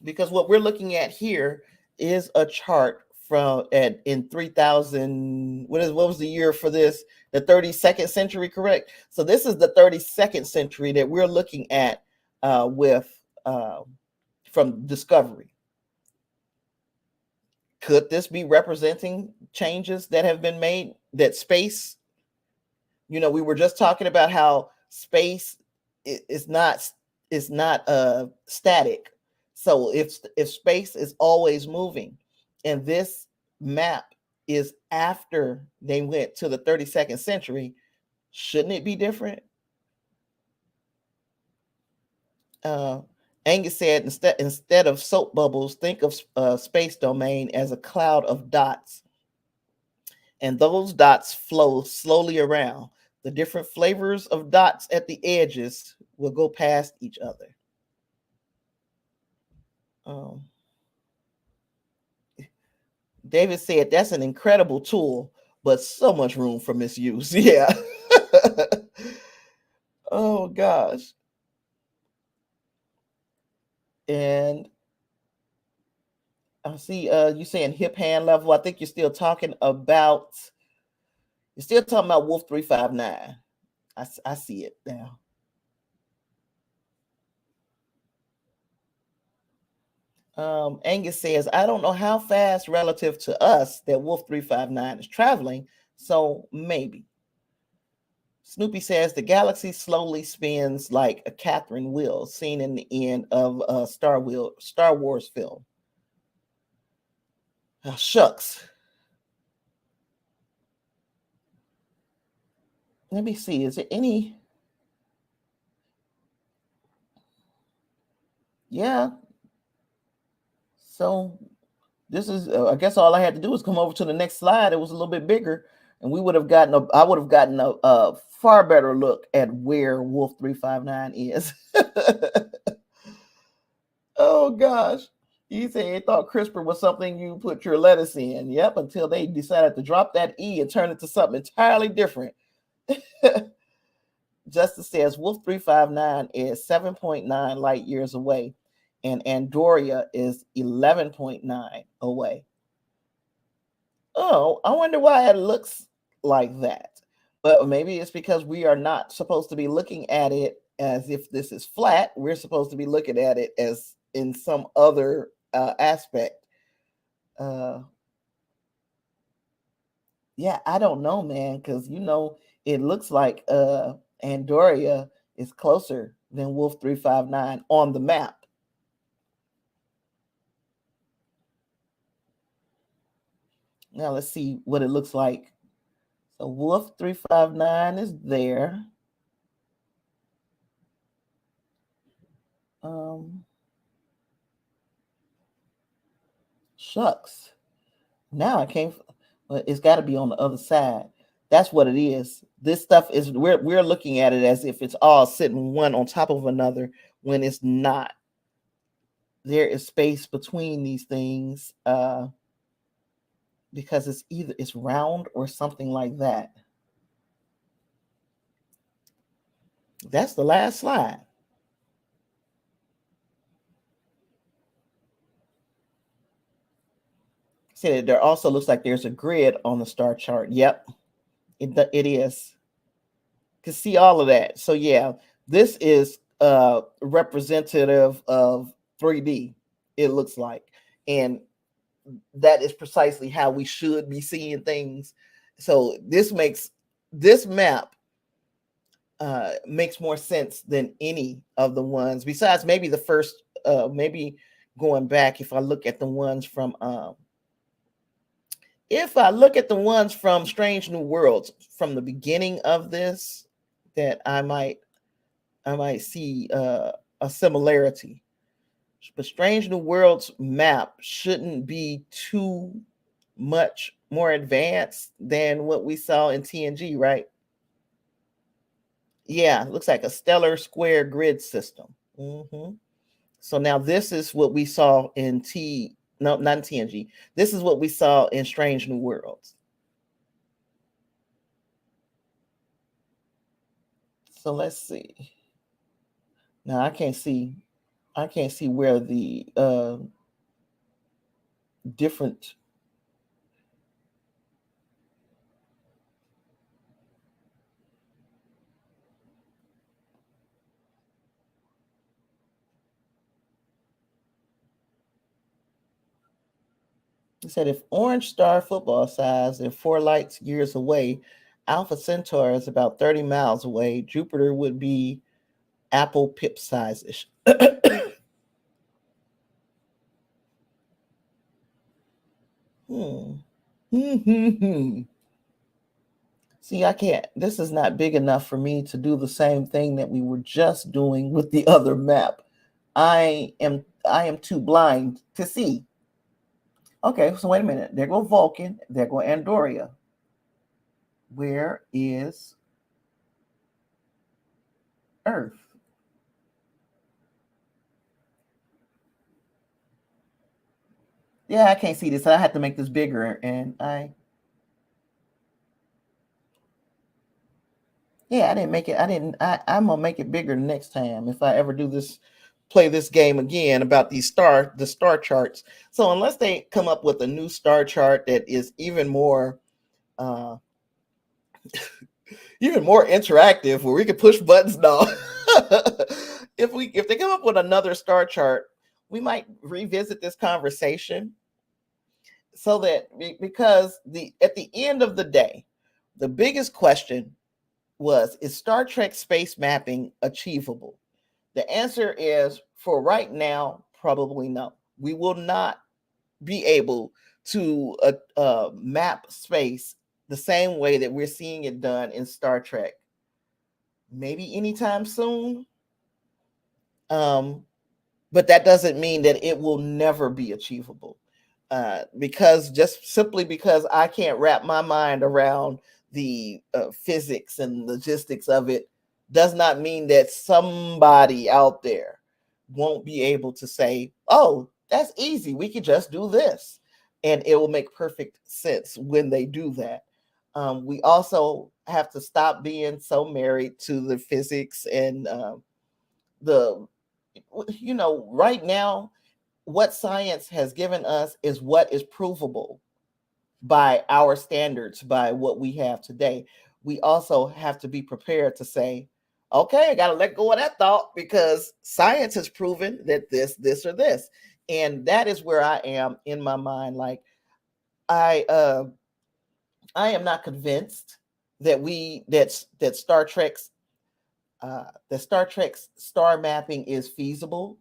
because what we're looking at here is a chart from in 3000. What was the year for this? The 32nd century, correct? So this is the 32nd century that we're looking at with from Discovery. Could this be representing changes that have been made? That space, we were just talking about how space is not static. So if space is always moving, and this map is after they went to the 32nd century, shouldn't it be different? Angus said, instead of soap bubbles, think of space domain as a cloud of dots, and those dots flow slowly around. The different flavors of dots at the edges will go past each other. David said, that's an incredible tool, but so much room for misuse. Yeah. Oh, gosh. And I see you saying hip hand level. I think you're still talking about Wolf 359. I see it now. Angus says, I don't know how fast relative to us that Wolf 359 is traveling, so maybe. Snoopy says the galaxy slowly spins like a Catherine wheel seen in the end of a Star Wars film. Oh, shucks. Let me see. Is there any? Yeah. So this is, I guess all I had to do was come over to the next slide. It was a little bit bigger, and I would have gotten a far better look at where Wolf 359 is. Oh gosh. You say they thought CRISPR was something you put your lettuce in. Yep, until they decided to drop that E and turn it to something entirely different. Justice says Wolf 359 is 7.9 light years away, and Andoria is 11.9 away. Oh, I wonder why it looks like that. But maybe it's because we are not supposed to be looking at it as if this is flat. We're supposed to be looking at it as in some other aspect. Yeah, I don't know, man, because it looks like Andoria is closer than Wolf 359 on the map. Now let's see what it looks like. So Wolf 359 is there. Shucks. Now I can't. Well, it's got to be on the other side. That's what it is. This stuff is we're looking at it as if it's all sitting one on top of another when it's not. There is space between these things because it's round or something like that. That's the last slide. See, there also looks like there's a grid on the star chart. Yep, it is. Can see all of that. So yeah, this is representative of 3D. It looks like, and that is precisely how we should be seeing things. So this makes this map makes more sense than any of the ones besides maybe the first, maybe going back. If I look at the ones from Strange New Worlds from the beginning of this, that I might see a similarity. But Strange New Worlds map shouldn't be too much more advanced than what we saw in TNG, right? Yeah, looks like a stellar square grid system. So now this is what we saw in not in TNG. This is what we saw in Strange New Worlds. So let's see. Now I can't see where the different. He said if Orange Star football size and 4 light years away, Alpha Centaur is about 30 miles away, Jupiter would be apple pip size-ish. See, I can't. This is not big enough for me to do the same thing that we were just doing with the other map. I am too blind to see. Okay, so wait a minute. There go Vulcan. There go Andoria. Where is Earth? Yeah, I can't see this. I have to make this bigger, and I'm gonna make it bigger next time if I ever do this, play this game again about the star charts. So unless they come up with a new star chart that is even more interactive, where we can push buttons now. If they come up with another star chart, we might revisit this conversation, so that, because at the end of the day, the biggest question was, is Star Trek space mapping achievable? The answer is, for right now, probably no. We will not be able to map space the same way that we're seeing it done in Star Trek. Maybe anytime soon. But that doesn't mean that it will never be achievable. Because I can't wrap my mind around the physics and logistics of it, does not mean that somebody out there won't be able to say, oh, that's easy, we could just do this, and it will make perfect sense when they do that. We also have to stop being so married to the physics and the right now, what science has given us is what is provable by our standards, by what we have today. We also have to be prepared to say, okay, I got to let go of that thought, because science has proven that this, or this. And that is where I am in my mind. Like, I am not convinced that Star Trek's star mapping is feasible.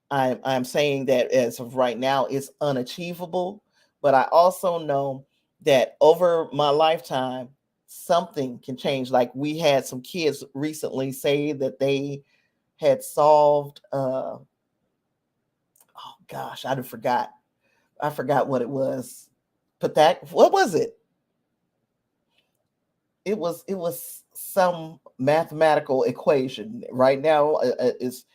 I'm saying that as of right now, it's unachievable. But I also know that over my lifetime, something can change. Like, we had some kids recently say that they had solved. Oh gosh, I forgot. I forgot what it was. But what was it? It was some mathematical equation. Right now, it's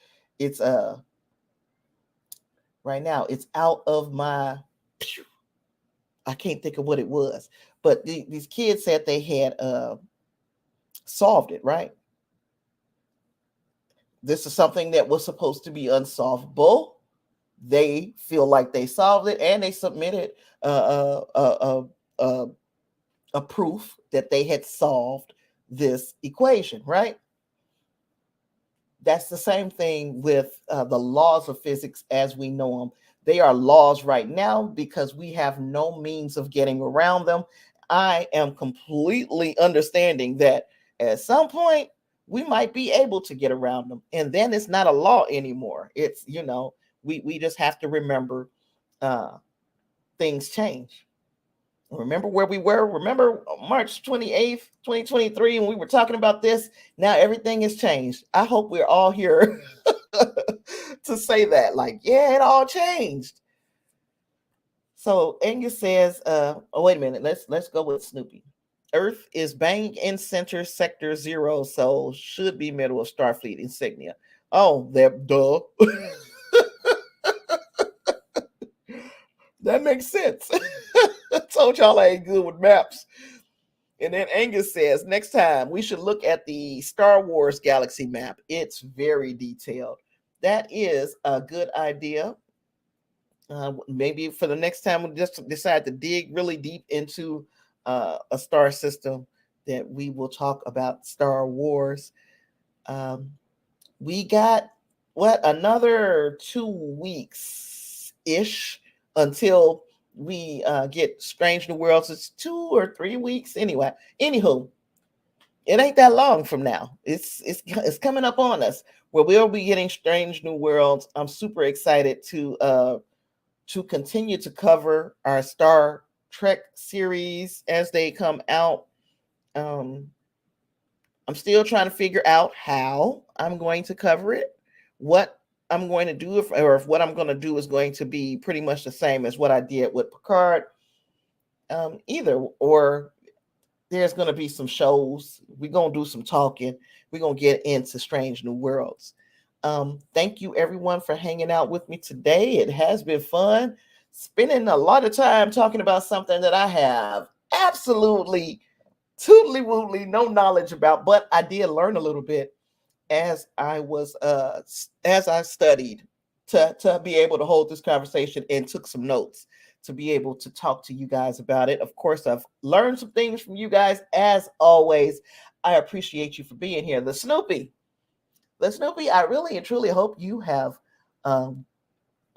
right now it's out of my. I can't think of what it was, but these kids said they had solved it, right? This is something that was supposed to be unsolvable. They feel like they solved it, and they submitted a proof that they had solved this equation, right? That's the same thing with the laws of physics as we know them. They are laws right now because we have no means of getting around them. I am completely understanding that at some point we might be able to get around them, and then it's not a law anymore. It's, we just have to remember uh, things change. Remember where we were? Remember March 28th, 2023, when we were talking about this? Now everything has changed. I hope we're all here to say that. Like, yeah, it all changed. So Angus says, oh, wait a minute. Let's go with Snoopy. Earth is bang in center sector 0, so should be middle of Starfleet insignia. Oh, that duh. That makes sense. I told y'all I ain't good with maps. And then Angus says, next time we should look at the Star Wars galaxy map. It's very detailed. That is a good idea. Maybe for the next time we just decide to dig really deep into a star system, that we will talk about Star Wars. We got another 2 weeks ish until we get Strange New Worlds. It's 2 or 3 weeks anyway. Anywho, it ain't that long from now. It's coming up on us where we'll be getting Strange New Worlds. I'm super excited to continue to cover our Star Trek series as they come out. I'm still trying to figure out how I'm going to cover it. What I'm going to do, if what I'm going to do is going to be pretty much the same as what I did with Picard. Either or, there's going to be some shows. We're going to do some talking. We're going to get into Strange New Worlds. Thank you, everyone, for hanging out with me today. It has been fun spending a lot of time talking about something that I have absolutely tootly wootly no knowledge about, but I did learn a little bit as I studied to be able to hold this conversation, and took some notes to be able to talk to you guys about it. Of course, I've learned some things from you guys as always. I appreciate you for being here. The Snoopy, I really and truly hope you have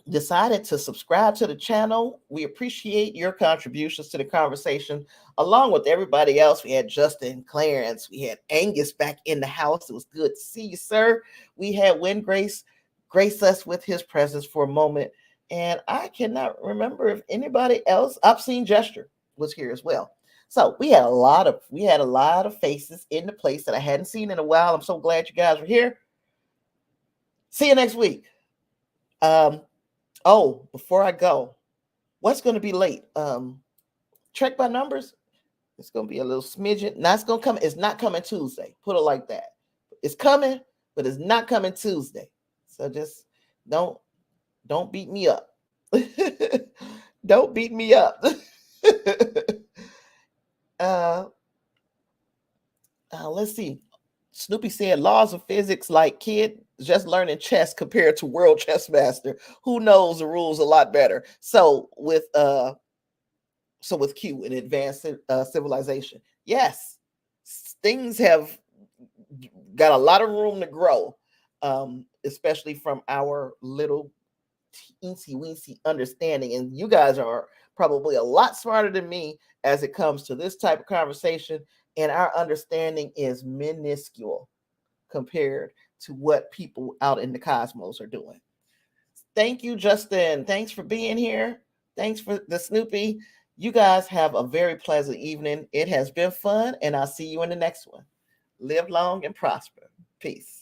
decided to subscribe to the channel. We appreciate your contributions to the conversation, along with everybody else. We had Justin, Clarence, we had Angus back in the house. It was good to see you, sir. We had Win grace us with his presence for a moment, and I cannot remember if anybody else. Obscene Gesture was here as well. So we had a lot of faces in the place that I hadn't seen in a while. I'm so glad you guys were here. See you next week. Oh, before I go, what's going to be late? Trek by Numbers. It's going to be a little smidgen. Now it's going to come. It's not coming Tuesday. Put it like that. It's coming, but it's not coming Tuesday. So just don't beat me up. Don't beat me up. Let's see. Snoopy said laws of physics like kid just learning chess compared to world chess master who knows the rules a lot better. So with Q in advanced civilization, yes, things have got a lot of room to grow, especially from our little teensy weensy understanding. And you guys are probably a lot smarter than me as it comes to this type of conversation, and our understanding is minuscule compared to what people out in the cosmos are doing. Thank you, Justin. Thanks for being here. Thanks for the Snoopy. You guys have a very pleasant evening. It has been fun, and I'll see you in the next one. Live long and prosper. Peace.